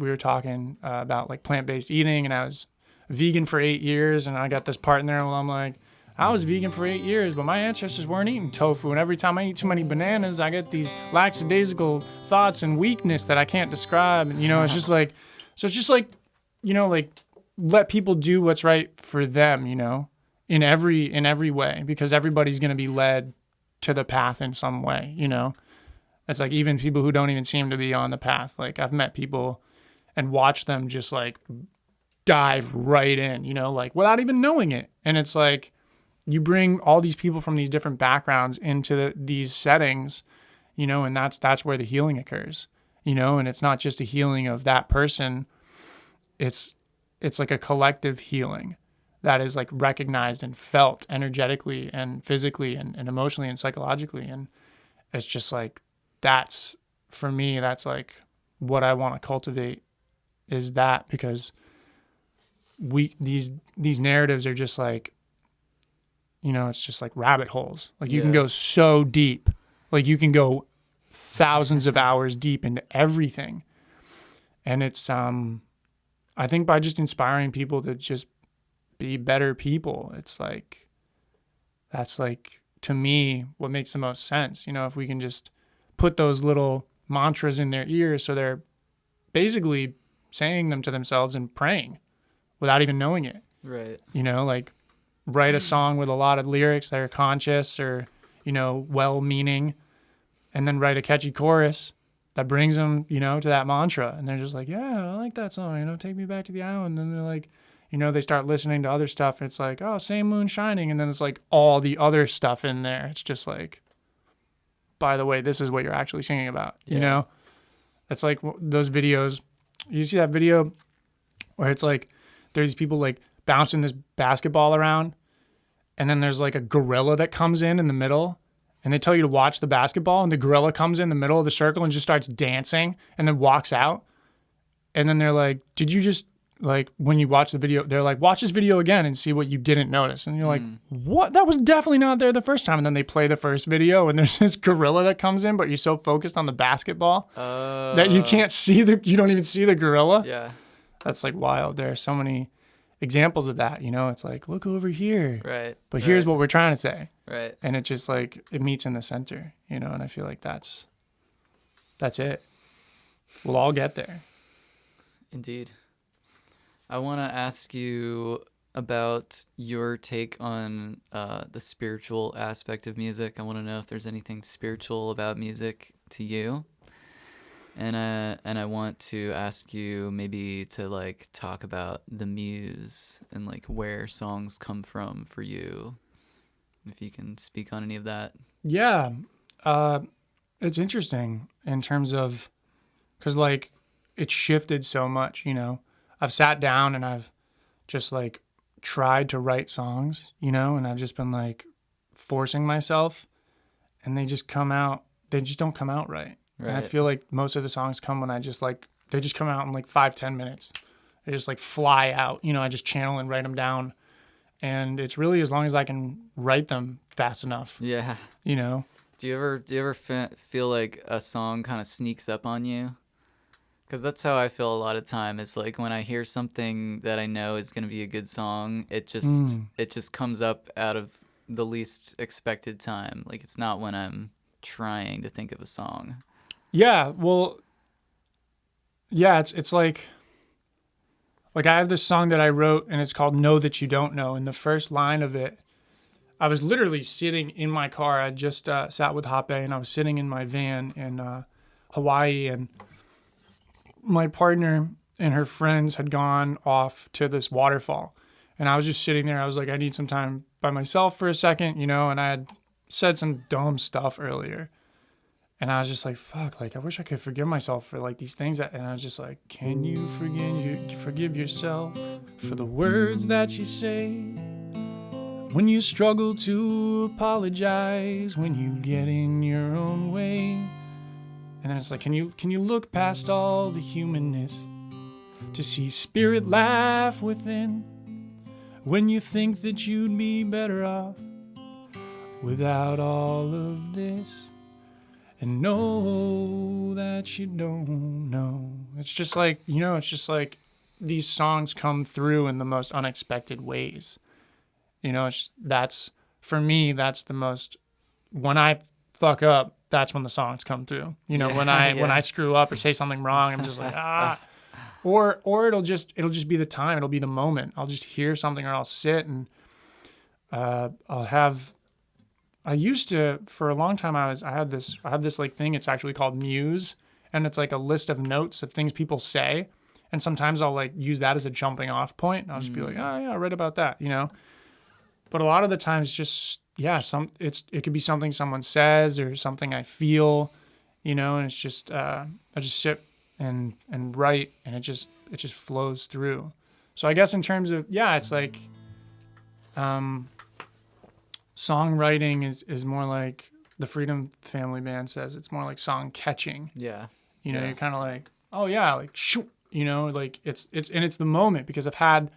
were talking about like plant-based eating, and I was vegan for 8 years, and I got this part in there where I'm like, I was vegan for 8 years, but my ancestors weren't eating tofu. And every time I eat too many bananas, I get these lackadaisical thoughts and weakness that I can't describe. And, it's just like, like, let people do what's right for them, in every way, because everybody's going to be led to the path in some way, It's like even people who don't even seem to be on the path. Like I've met people and watched them just like dive right in, like without even knowing it. And it's like you bring all these people from these different backgrounds into these settings, and that's where the healing occurs, and it's not just a healing of that person. It's like a collective healing that is like recognized and felt energetically and physically and emotionally and psychologically. And it's just like, that's for me, that's like what I want to cultivate is that, because these narratives are just like, it's just like rabbit holes. Like you can go so deep, like you can go thousands of hours deep into everything. And it's, I think by just inspiring people to just be better people, it's like, that's like, to me, what makes the most sense. If we can just put those little mantras in their ears so they're basically saying them to themselves and praying without even knowing it. Right. Like write a song with a lot of lyrics that are conscious or, well-meaning, and then write a catchy chorus that brings them, to that mantra. And they're just like, yeah, I like that song, take me back to the island. And they're like, they start listening to other stuff and it's like, oh, same moon shining. And then it's like all the other stuff in there. It's just like, by the way, this is what you're actually singing about, It's like those videos. You see that video where it's like, there's these people like bouncing this basketball around, and then there's like a gorilla that comes in the middle, and they tell you to watch the basketball, and the gorilla comes in the middle of the circle and just starts dancing and then walks out. And then they're like, did you just, like, when you watch the video, they're like, watch this video again and see what you didn't notice. And you're like, what? That was definitely not there the first time. And then they play the first video and there's this gorilla that comes in, but you're so focused on the basketball that you can't see you don't even see the gorilla. Yeah. That's like wild. There are so many examples of that, It's like, look over here. Right. But here's what we're trying to say. Right. And it just like, it meets in the center, and I feel like that's it. We'll all get there. Indeed. I want to ask you about your take on the spiritual aspect of music. I want to know if there's anything spiritual about music to you. And I want to ask you maybe to like talk about the muse and like where songs come from for you, if you can speak on any of that. Yeah, it's interesting in terms of, because like it's shifted so much. I've sat down and I've just like tried to write songs, and I've just been like forcing myself, and they just don't come out right. Right. And I feel like most of the songs come when I just like, they just come out in like 5-10 minutes. They just like fly out, I just channel and write them down. And it's really as long as I can write them fast enough. Yeah. Do you ever feel like a song kind of sneaks up on you? Because that's how I feel a lot of time. It's like when I hear something that I know is going to be a good song, it just comes up out of the least expected time. Like it's not when I'm trying to think of a song. Yeah, well, yeah, it's like I have this song that I wrote, and it's called Know That You Don't Know. And the first line of it, I was literally sitting in my car. I just sat with Hoppe, and I was sitting in my van in Hawaii, and my partner and her friends had gone off to this waterfall. And I was just sitting there. I was like, I need some time by myself for a second, and I had said some dumb stuff earlier. And I was just like, fuck, like, I wish I could forgive myself for, like, these things. And I was just like, can you forgive yourself for the words that you say? When you struggle to apologize, when you get in your own way. And then it's like, can you look past all the humanness to see spirit laugh within? When you think that you'd be better off without all of this? And know that you don't know. It's just like, it's just like these songs come through in the most unexpected ways. You know, that's, for me, that's the most, when I fuck up, that's when the songs come through. You know, when I screw up or say something wrong, I'm just like, or it'll just be the time, it'll be the moment. I'll just hear something, or I'll sit and I used to, for a long time, I have this like thing, it's actually called Muse, and it's like a list of notes of things people say. And sometimes I'll like use that as a jumping off point. And I'll just be like, oh yeah, I read about that, you know? But a lot of the times just, yeah, it could be something someone says or something I feel, you know, and it's just, I just sit and write, and it just flows through. So I guess in terms of, yeah, it's like, songwriting is more like the Freedom Family Band says, it's more like song catching. Yeah. You know, you're kind of like, oh yeah, like shoo, you know, like it's the moment, because I've had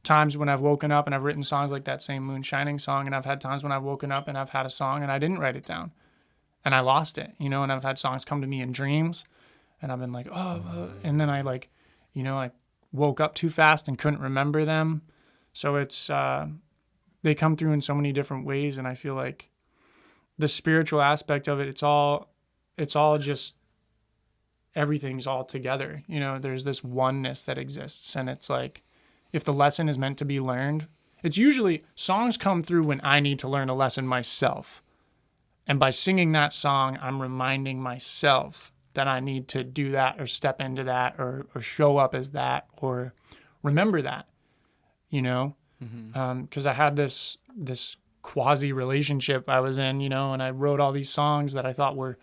times when I've woken up and I've written songs like that same Moon Shining song, and I've had times when I've woken up and I've had a song and I didn't write it down and I lost it, you know, and I've had songs come to me in dreams and I've been like, and then I like, you know, I woke up too fast and couldn't remember them. So it's, they come through in so many different ways. And I feel like the spiritual aspect of it, it's all just, everything's all together. You know, there's this oneness that exists. And it's like, if the lesson is meant to be learned, it's usually, songs come through when I need to learn a lesson myself. And by singing that song, I'm reminding myself that I need to do that, or step into that, or show up as that, or remember that, you know? Because I had this quasi relationship I was in, you know, and I wrote all these songs that I thought were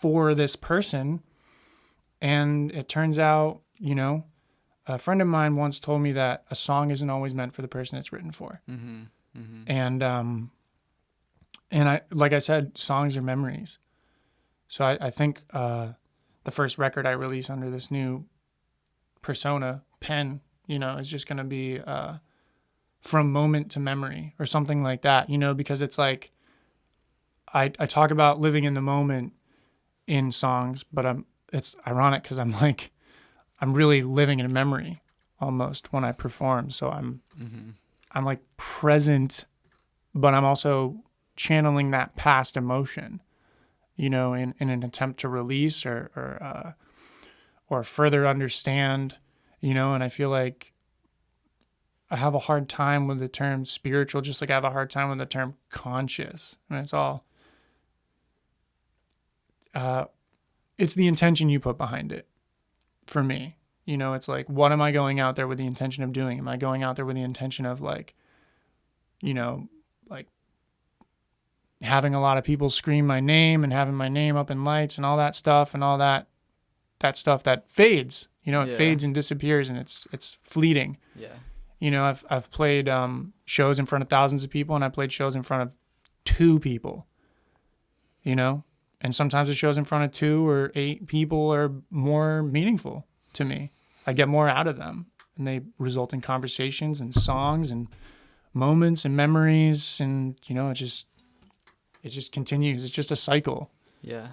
for this person. And it turns out, you know, a friend of mine once told me that a song isn't always meant for the person it's written for. And I, like I said, songs are memories. So I think the first record I release under this new persona, Penn, you know, is just going to be from moment to memory, or something like that, you know, because it's like, I talk about living in the moment in songs, but it's ironic because I'm really living in memory almost when I perform. So I'm like present, but I'm also channeling that past emotion, you know, in an attempt to release or further understand, you know. And I feel like I have a hard time with the term spiritual, just like I have a hard time with the term conscious. And it's all, it's the intention you put behind it for me. You know, it's like, what am I going out there with the intention of doing? Am I going out there with the intention of like, you know, like having a lot of people scream my name and having my name up in lights and all that stuff, and all that stuff that fades, you know, it fades and disappears, and it's fleeting. Yeah. You know, I've played shows in front of thousands of people, and I played shows in front of 2 people, you know, and sometimes the shows in front of 2 or 8 people are more meaningful to me. I get more out of them, and they result in conversations and songs and moments and memories, and, you know, it just continues. It's just a cycle. Yeah.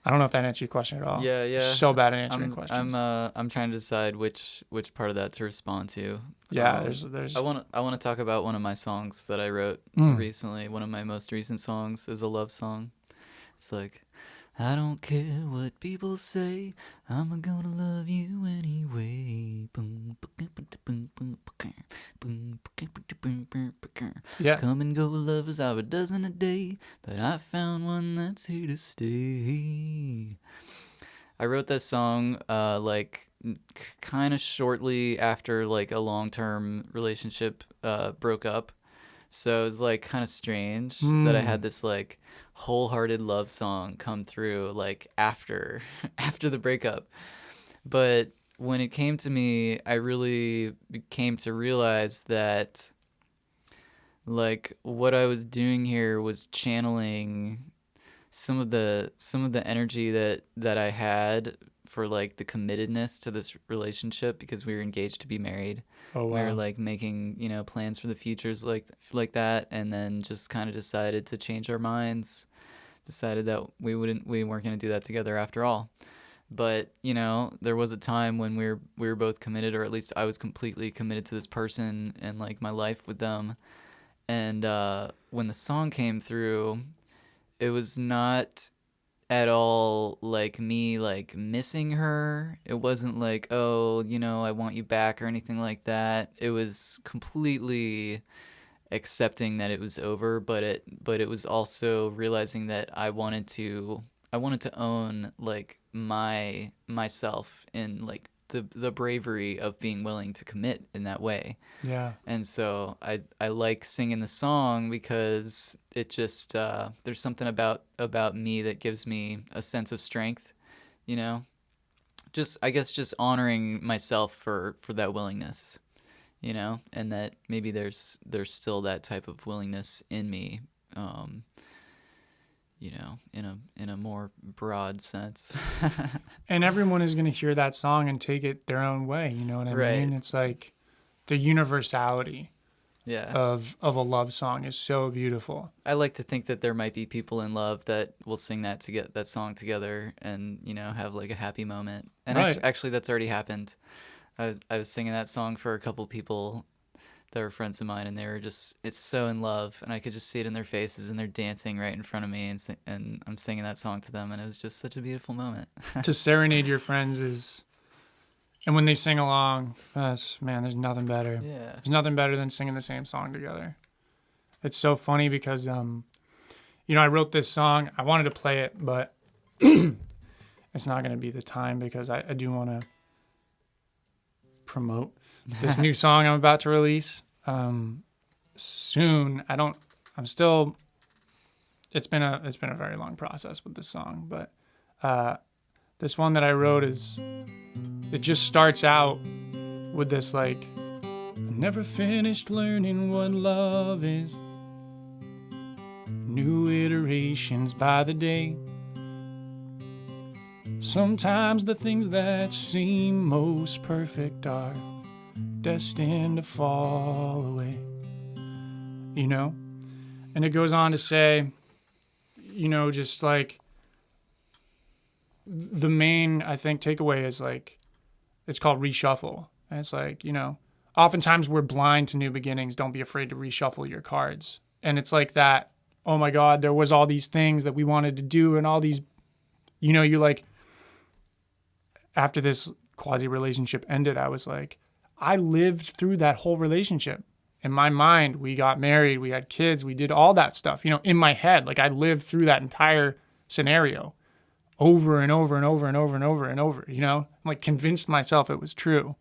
I don't know if that answered your question at all. Yeah. So bad at answering questions. I'm trying to decide which part of that to respond to. Yeah, there's. I want to talk about one of my songs that I wrote recently. One of my most recent songs is a love song. It's like, I don't care what people say, I'm gonna love you anyway. Yeah. Come and go lovers are a dozen a day, but I found one that's here to stay. I wrote that song like kind of shortly after like a long-term relationship broke up. So it was like kind of strange that I had this like wholehearted love song come through like after the breakup. But when it came to me, I really came to realize that like what I was doing here was channeling some of the energy that I had for like the committedness to this relationship, because we were engaged to be married. Oh, wow. We were like making, you know, plans for the futures like that, and then just kind of decided to change our minds, decided that we weren't going to do that together after all. But, you know, there was a time when we were both committed, or at least I was completely committed to this person and like my life with them. And when the song came through, it was not at all like me like missing her. It wasn't like, oh, I want you back or anything like that. It was completely accepting that it was over, but it was also realizing that I wanted to own like myself in like the bravery of being willing to commit in that way. Yeah. And so I like singing the song because it just there's something about me that gives me a sense of strength, you know. Just I guess just honoring myself for that willingness, and that maybe there's still that type of willingness in me, in a more broad sense. And everyone is going to hear that song and take it their own way. You know what I Right. mean? It's like the universality Yeah. of a love song is so beautiful. I like to think that there might be people in love that will sing that song together and have like a happy moment. And Right. actually, that's already happened. I was singing that song for a couple people that were friends of mine, and they were it's so in love, and I could just see it in their faces, and they're dancing right in front of me, and I'm singing that song to them, and it was just such a beautiful moment. To serenade your friends is, and when they sing along, man, there's nothing better. Yeah. There's nothing better than singing the same song together. It's so funny because, I wrote this song. I wanted to play it, but it's not going to be the time because I do want to promote this new song I'm about to release soon. It's been a very long process with this song, but this one that I wrote it just starts out with this like, I never finished learning what love is. New iterations by the day. Sometimes the things that seem most perfect are destined to fall away. And it goes on to say, just like the main, I think, takeaway is like, it's called reshuffle. And it's like, oftentimes we're blind to new beginnings. Don't be afraid to reshuffle your cards. And it's like that, oh my God, there was all these things that we wanted to do and all these, you like, after this quasi relationship ended, I was like, I lived through that whole relationship. In my mind, we got married, we had kids, we did all that stuff, in my head. Like I lived through that entire scenario over and over and over and over and over and over, I'm like convinced myself it was true.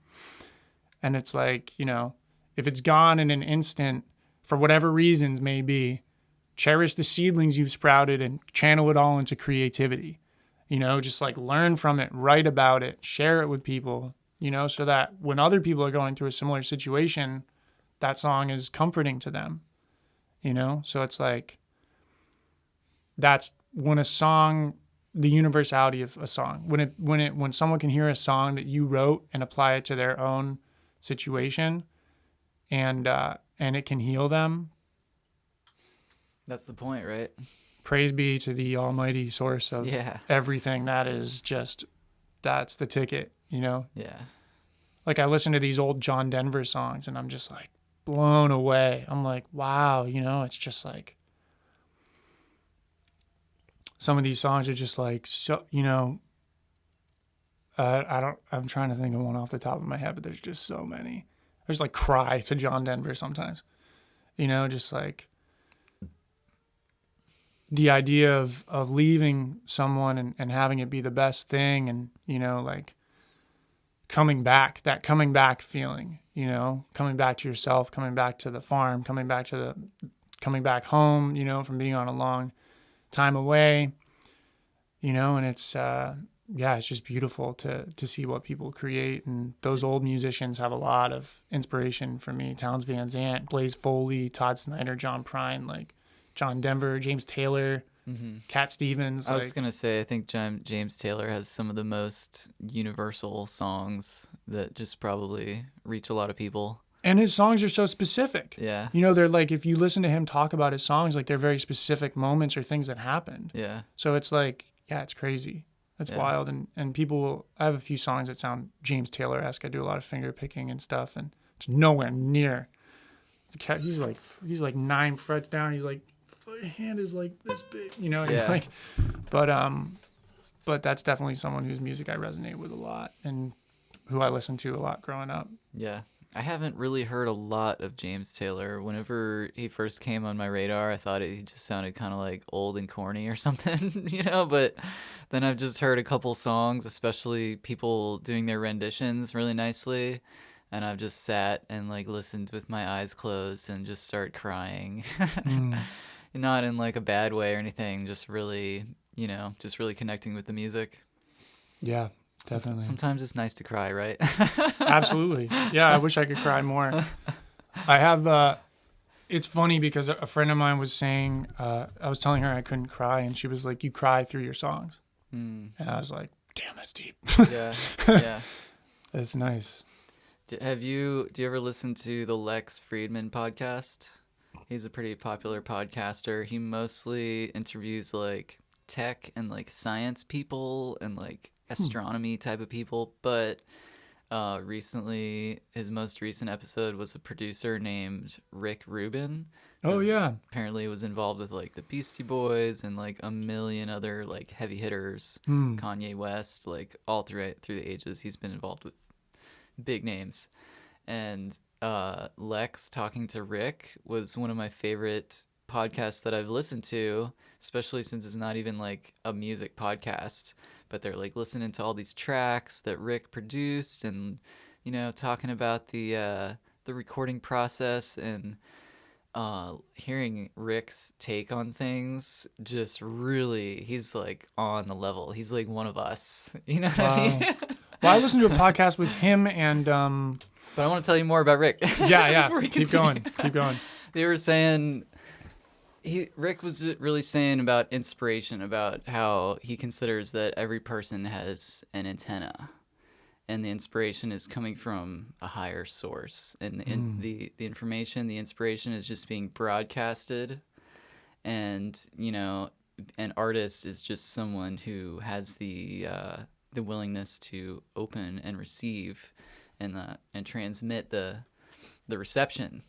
And it's like, if it's gone in an instant, for whatever reasons may be, cherish the seedlings you've sprouted and channel it all into creativity. Just like learn from it, write about it, share it with people, so that when other people are going through a similar situation, that song is comforting to them, So it's like, that's when a song, the universality of a song, when someone can hear a song that you wrote and apply it to their own situation and it can heal them. That's the point, right? Praise be to the almighty source of everything. That's the ticket, Yeah. Like I listen to these old John Denver songs and I'm just like blown away. I'm like, wow, it's just like some of these songs are just like, so, I'm trying to think of one off the top of my head, but there's just so many. I just like cry to John Denver sometimes, just like the idea of leaving someone and having it be the best thing and, like coming back feeling, coming back to yourself, coming back to the farm, coming back home, from being on a long time away, and it's, it's just beautiful to see what people create. And those old musicians have a lot of inspiration for me. Townes Van Zandt, Blaze Foley, Todd Snyder, John Prine, like John Denver, James Taylor, Cat Stevens. I was going to say, I think James Taylor has some of the most universal songs that just probably reach a lot of people. And his songs are so specific. Yeah. They're like, if you listen to him talk about his songs, like they're very specific moments or things that happened. Yeah. So it's like, it's crazy. That's wild. And people I have a few songs that sound James Taylor-esque. I do a lot of finger picking and stuff, and it's nowhere near He's like 9 frets down. He's like, my hand is like this big, you know. And Yeah. like, but that's definitely someone whose music I resonate with a lot and who I listened to a lot growing up. Yeah. I haven't really heard a lot of James Taylor. Whenever he first came on my radar, I thought he just sounded kind of like old and corny or something, you know, but then I've just heard a couple songs, especially people doing their renditions really nicely, and I've just sat and like listened with my eyes closed and just start crying. Not in like a bad way or anything, just really, you know, just really connecting with the music. Yeah, definitely. Sometimes it's nice to cry, right? Absolutely. Yeah, I wish I could cry more. I have, it's funny because a friend of mine was saying, I was telling her I couldn't cry, and she was like, you cry through your songs. And I was like, damn, that's deep. Yeah, yeah. That's nice. Do you ever listen to the Lex Friedman podcast? He's a pretty popular podcaster. He mostly interviews like tech and like science people and like astronomy type of people, but recently his most recent episode was a producer named Rick Rubin. Oh yeah. Apparently was involved with like the Beastie Boys and like a million other like heavy hitters, Kanye West, like all through the ages he's been involved with big names. And Lex talking to Rick was one of my favorite podcasts that I've listened to, especially since it's not even like a music podcast, but they're like listening to all these tracks that Rick produced and, you know, talking about the recording process and hearing Rick's take on things. Just really, he's like on the level. He's like one of us. You know what I mean? Well, I listened to a podcast with him and but I want to tell you more about Rick. Yeah. Before we Keep going. They were saying Rick was really saying about inspiration, about how he considers that every person has an antenna, and the inspiration is coming from a higher source, and the information, the inspiration is just being broadcasted, and you know, an artist is just someone who has the willingness to open and receive and transmit the reception,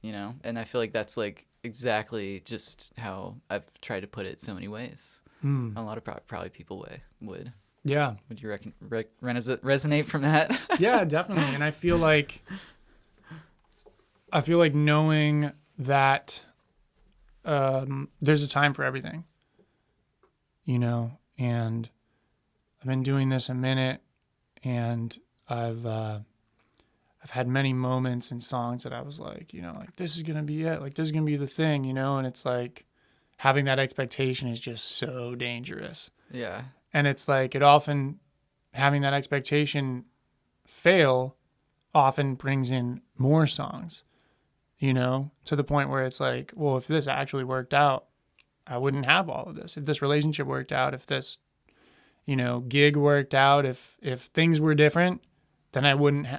you know. And I feel like that's like exactly just how I've tried to put it so many ways. A lot of probably people would. Yeah. Would you resonate from that? Yeah, definitely. And I feel like knowing that there's a time for everything, you know. And I've been doing this a minute, and I've had many moments in songs that I was like, you know, like this is gonna be it, like this is gonna be the thing, you know. And it's like having that expectation is just so dangerous. Yeah. And it's like having that expectation fail often brings in more songs, you know, to the point where it's like, well, if this actually worked out, I wouldn't have all of this. If this relationship worked out, if this, you know, gig worked out, if things were different, then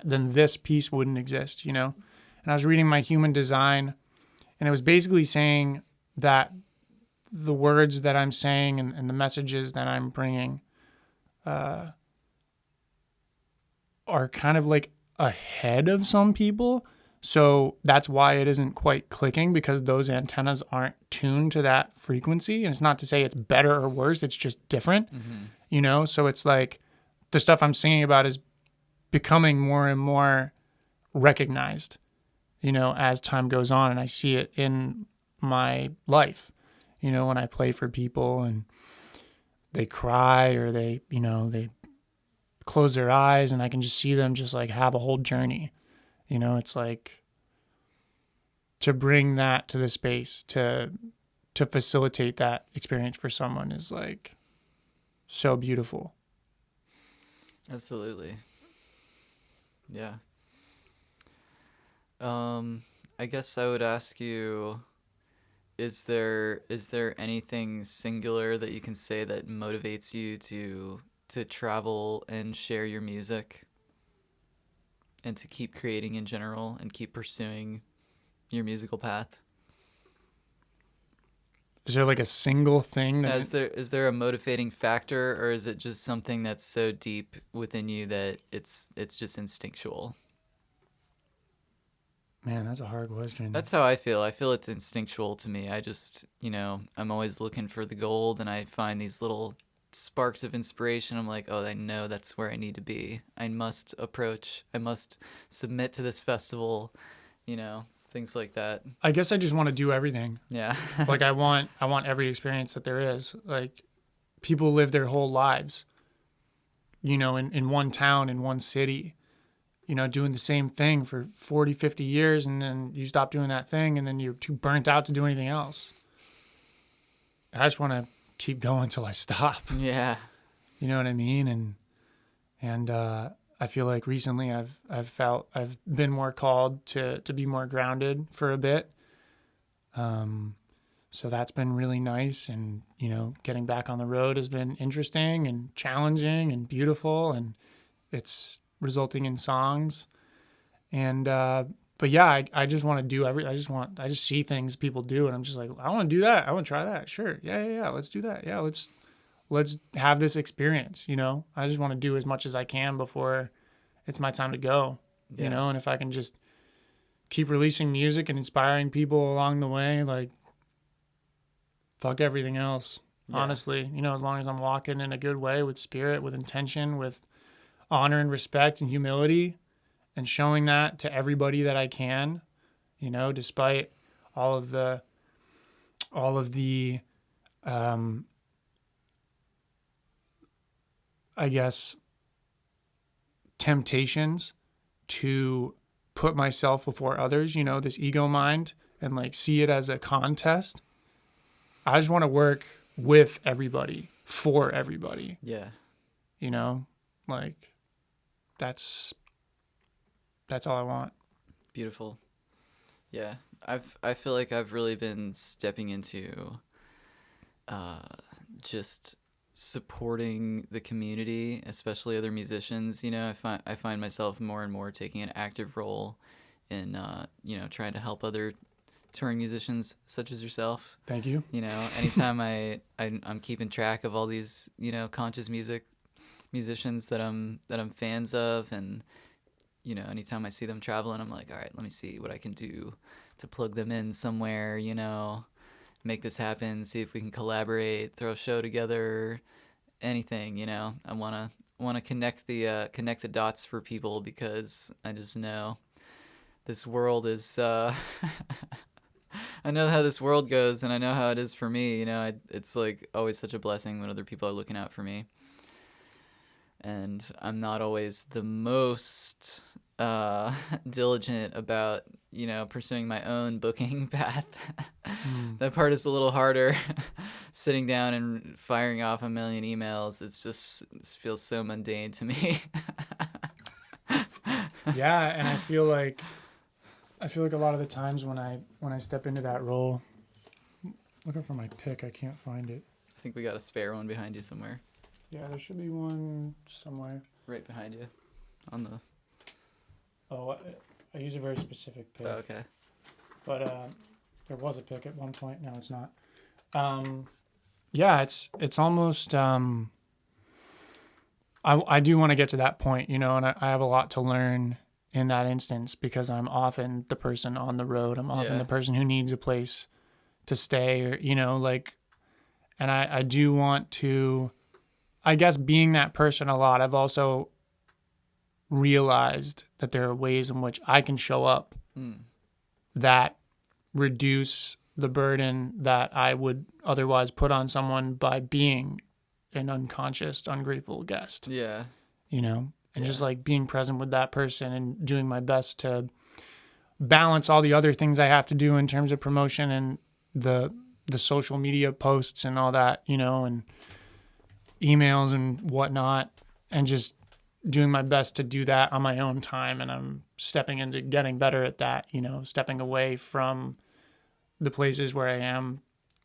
then this piece wouldn't exist, you know. And I was reading My Human Design, and it was basically saying that the words that I'm saying and the messages that I'm bringing are kind of like ahead of some people. So that's why it isn't quite clicking, because those antennas aren't tuned to that frequency. And it's not to say it's better or worse. It's just different, you know? So it's like the stuff I'm singing about is becoming more and more recognized, you know, as time goes on. And I see it in my life, you know, when I play for people and they cry or they, you know, they close their eyes, and I can just see them just like have a whole journey. You know, it's like to bring that to the space, to facilitate that experience for someone is like so beautiful. Absolutely. Yeah. I guess I would ask you, is there anything singular that you can say that motivates you to travel and share your music and to keep creating in general and keep pursuing your musical path? Is there like a single thing that is there a motivating factor, or is it just something that's so deep within you that it's just instinctual? Man, that's a hard question. That's how I feel. I feel it's instinctual to me. I just, I'm always looking for the gold, and I find these little sparks of inspiration. I'm like, oh, I know that's where I need to be. I must submit to this festival, things like that. I guess I just want to do everything. Yeah. Like I want every experience that there is. Like people live their whole lives, in one town, in one city, doing the same thing for 40, 50 years, and then you stop doing that thing, and then you're too burnt out to do anything else. I just want to keep going till I stop. Yeah. You know what I mean? And I feel like recently I've been more called to be more grounded for a bit. So that's been really nice, and getting back on the road has been interesting and challenging and beautiful, and it's resulting in songs. And but yeah, I just want to do I just see things people do, and I'm just like, I want to do that. I want to try that. Sure. Yeah. Let's do that. Yeah, let's have this experience, I just want to do as much as I can before it's my time to go. Yeah. And if I can just keep releasing music and inspiring people along the way, like, fuck everything else. Yeah. Honestly, as long as I'm walking in a good way with spirit, with intention, with honor and respect and humility, and showing that to everybody that I can, despite all of the I guess temptations to put myself before others, this ego mind, and like see it as a contest. I just want to work with everybody, for everybody. Yeah. Like that's all I want. Beautiful. Yeah. I feel like I've really been stepping into just supporting the community, especially other musicians. I find myself more and more taking an active role in trying to help other touring musicians such as yourself. Thank you. Anytime I'm keeping track of all these conscious musicians that I'm fans of, and anytime I see them traveling, I'm like, all right, let me see what I can do to plug them in somewhere, make this happen, see if we can collaborate, throw a show together, anything. I want to connect the dots for people, because I just know this world is I know how this world goes, and I know how it is for me. It's like always such a blessing when other people are looking out for me. And I'm not always the most diligent about, pursuing my own booking path. That part is a little harder. Sitting down and firing off a million emails, it feels so mundane to me. Yeah, and I feel like a lot of the times when I step into that role, looking for my pick, I can't find it. I think we got a spare one behind you somewhere. Yeah, there should be one somewhere. Right behind you, on the. Oh, I use a very specific pick. Oh, okay. But there was a pick at one point. No, it's not. Yeah, it's almost. I do want to get to that point, and I have a lot to learn in that instance, because I'm often the person on the road. I'm often the person who needs a place to stay, or and I do want to. I guess being that person a lot, I've also realized that there are ways in which I can show up that reduce the burden that I would otherwise put on someone by being an unconscious, ungrateful guest. Yeah. And just like being present with that person and doing my best to balance all the other things I have to do in terms of promotion and the social media posts and all that, and emails and whatnot, and just doing my best to do that on my own time. And I'm stepping into getting better at that, stepping away from the places where I am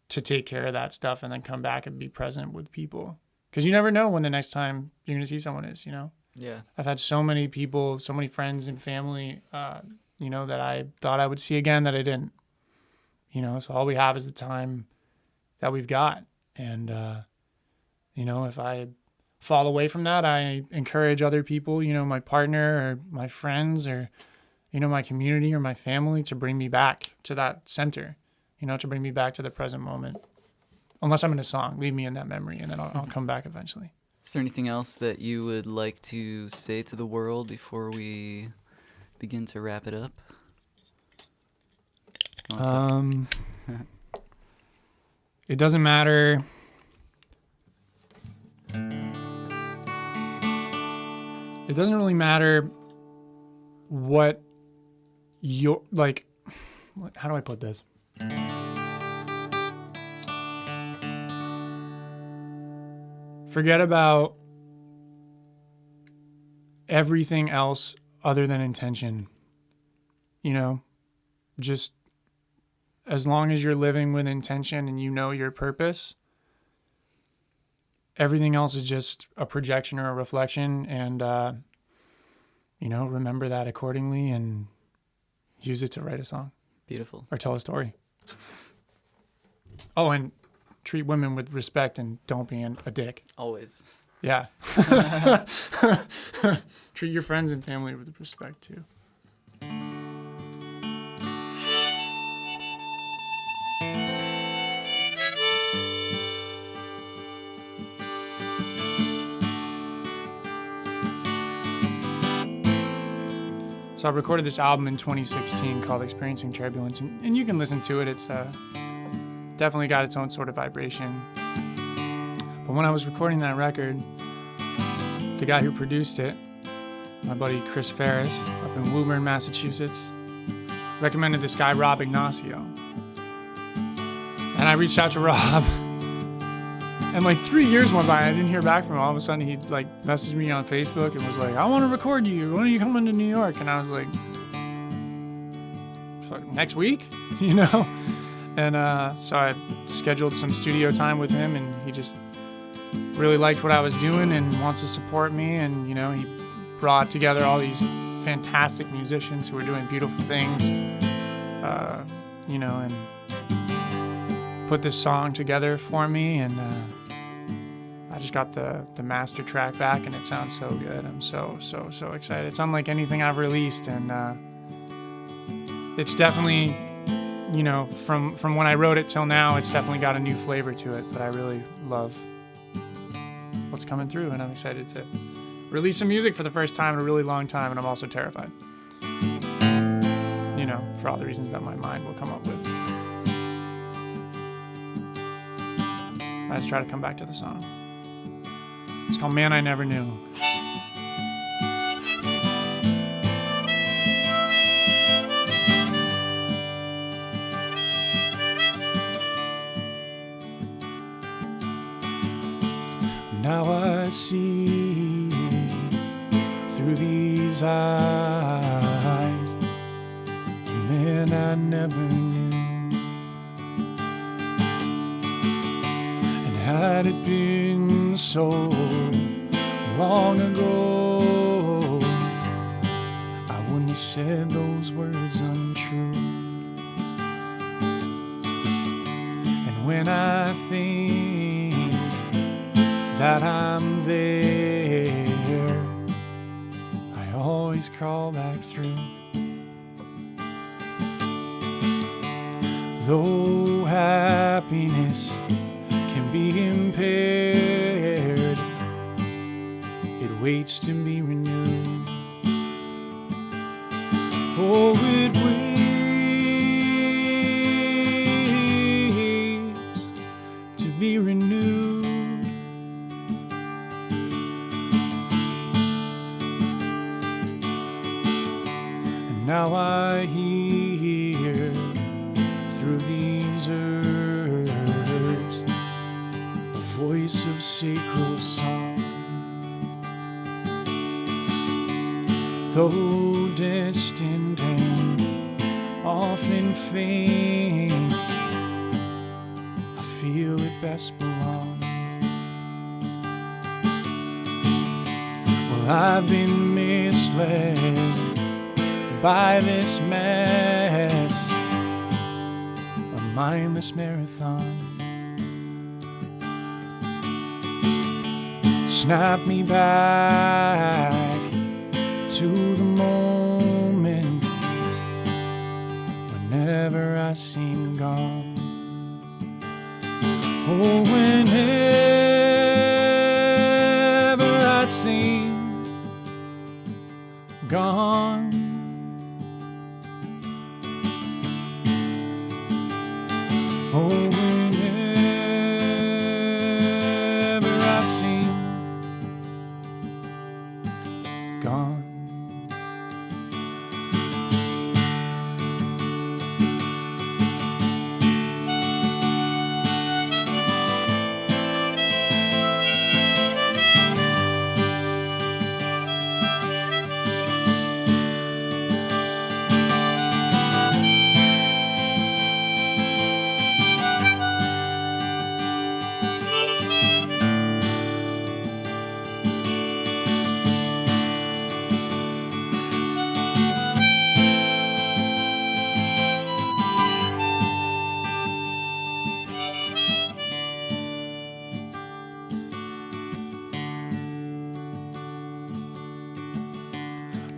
to take care of that stuff, and then come back and be present with people. Because you never know when the next time you're going to see someone is, Yeah. I've had so many people, so many friends and family, that I thought I would see again that I didn't. So all we have is the time that we've got. And, if I fall away from that, I encourage other people, my partner or my friends or, my community or my family to bring me back to that center, to bring me back to the present moment. Unless I'm in a song, leave me in that memory, and then I'll come back eventually. Is there anything else that you would like to say to the world before we begin to wrap it up? It doesn't matter. It doesn't really matter what your, like, how do I put this? Forget about everything else other than intention. Just as long as you're living with intention and your purpose, everything else is just a projection or a reflection. And, remember that accordingly and use it to write a song. Beautiful. Or tell a story. Oh, and treat women with respect and don't be a dick. Always. Yeah. Treat your friends and family with respect too. So I recorded this album in 2016 called Experiencing Turbulence, and you can listen to it. It's definitely got its own sort of vibration. But when I was recording that record, the guy who produced it, my buddy Chris Ferris, up in Woburn, Massachusetts, recommended this guy, Rob Ignacio. And I reached out to Rob, and like 3 years went by, I didn't hear back from him. All of a sudden, he like messaged me on Facebook and was like, I want to record you. When are you coming to New York? And I was like, next week, And so I scheduled some studio time with him, and he just really liked what I was doing and wants to support me. And, he brought together all these fantastic musicians who were doing beautiful things, and put this song together for me. And I just got the master track back, and it sounds so good. I'm so excited. It's unlike anything I've released, and it's definitely, from when I wrote it till now, it's definitely got a new flavor to it. But I really love what's coming through, and I'm excited to release some music for the first time in a really long time. And I'm also terrified, for all the reasons that my mind will come up with. I just try to come back to the song. It's called Man I Never Knew. Now I see through these eyes, the man I never knew. And had it been so long ago, I wouldn't have said those words untrue. And when I think that I'm there, I always crawl back through. Though happiness can be impaired, it waits to be renewed. Oh, it waits to be renewed. And now I hear through these herbs a voice of sacred song. Though distant and often faint, I feel it best belong. Well, I've been misled by this mess, a mindless marathon. Snap me back to the moment I seem gone. Oh, whenever I seem gone. Oh, whenever I seem gone.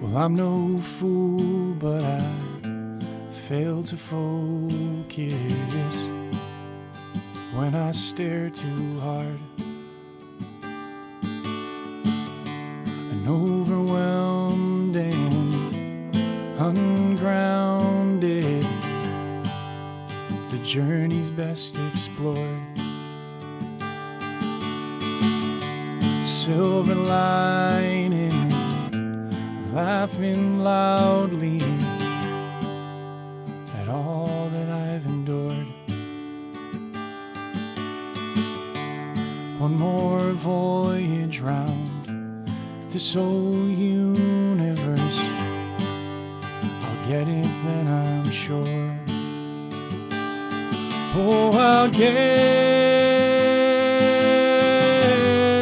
Well, I'm no fool, but I fail to focus when I stare too hard. And overwhelmed and ungrounded, the journey's best explored. Silver lining, laughing loudly at all that I've endured. One more voyage round this old universe, I'll get it then I'm sure. Oh, I'll get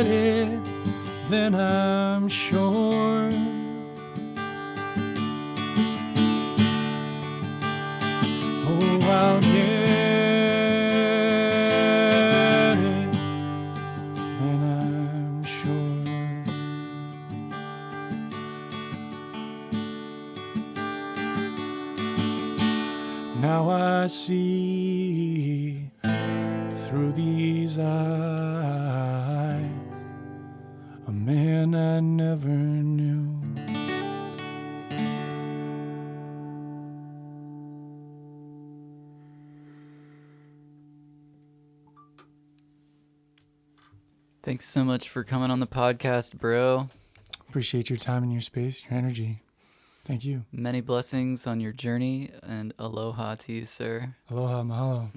it then I'm sure. Oh, I'll get it then I'm sure. Now I see through these eyes a man I never knew. Thanks so much for coming on the podcast, bro. Appreciate your time and your space, your energy. Thank you. Many blessings on your journey, and aloha to you, sir. Aloha, mahalo.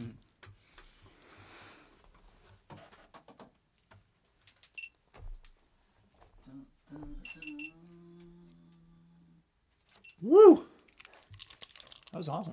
Woo! That was awesome.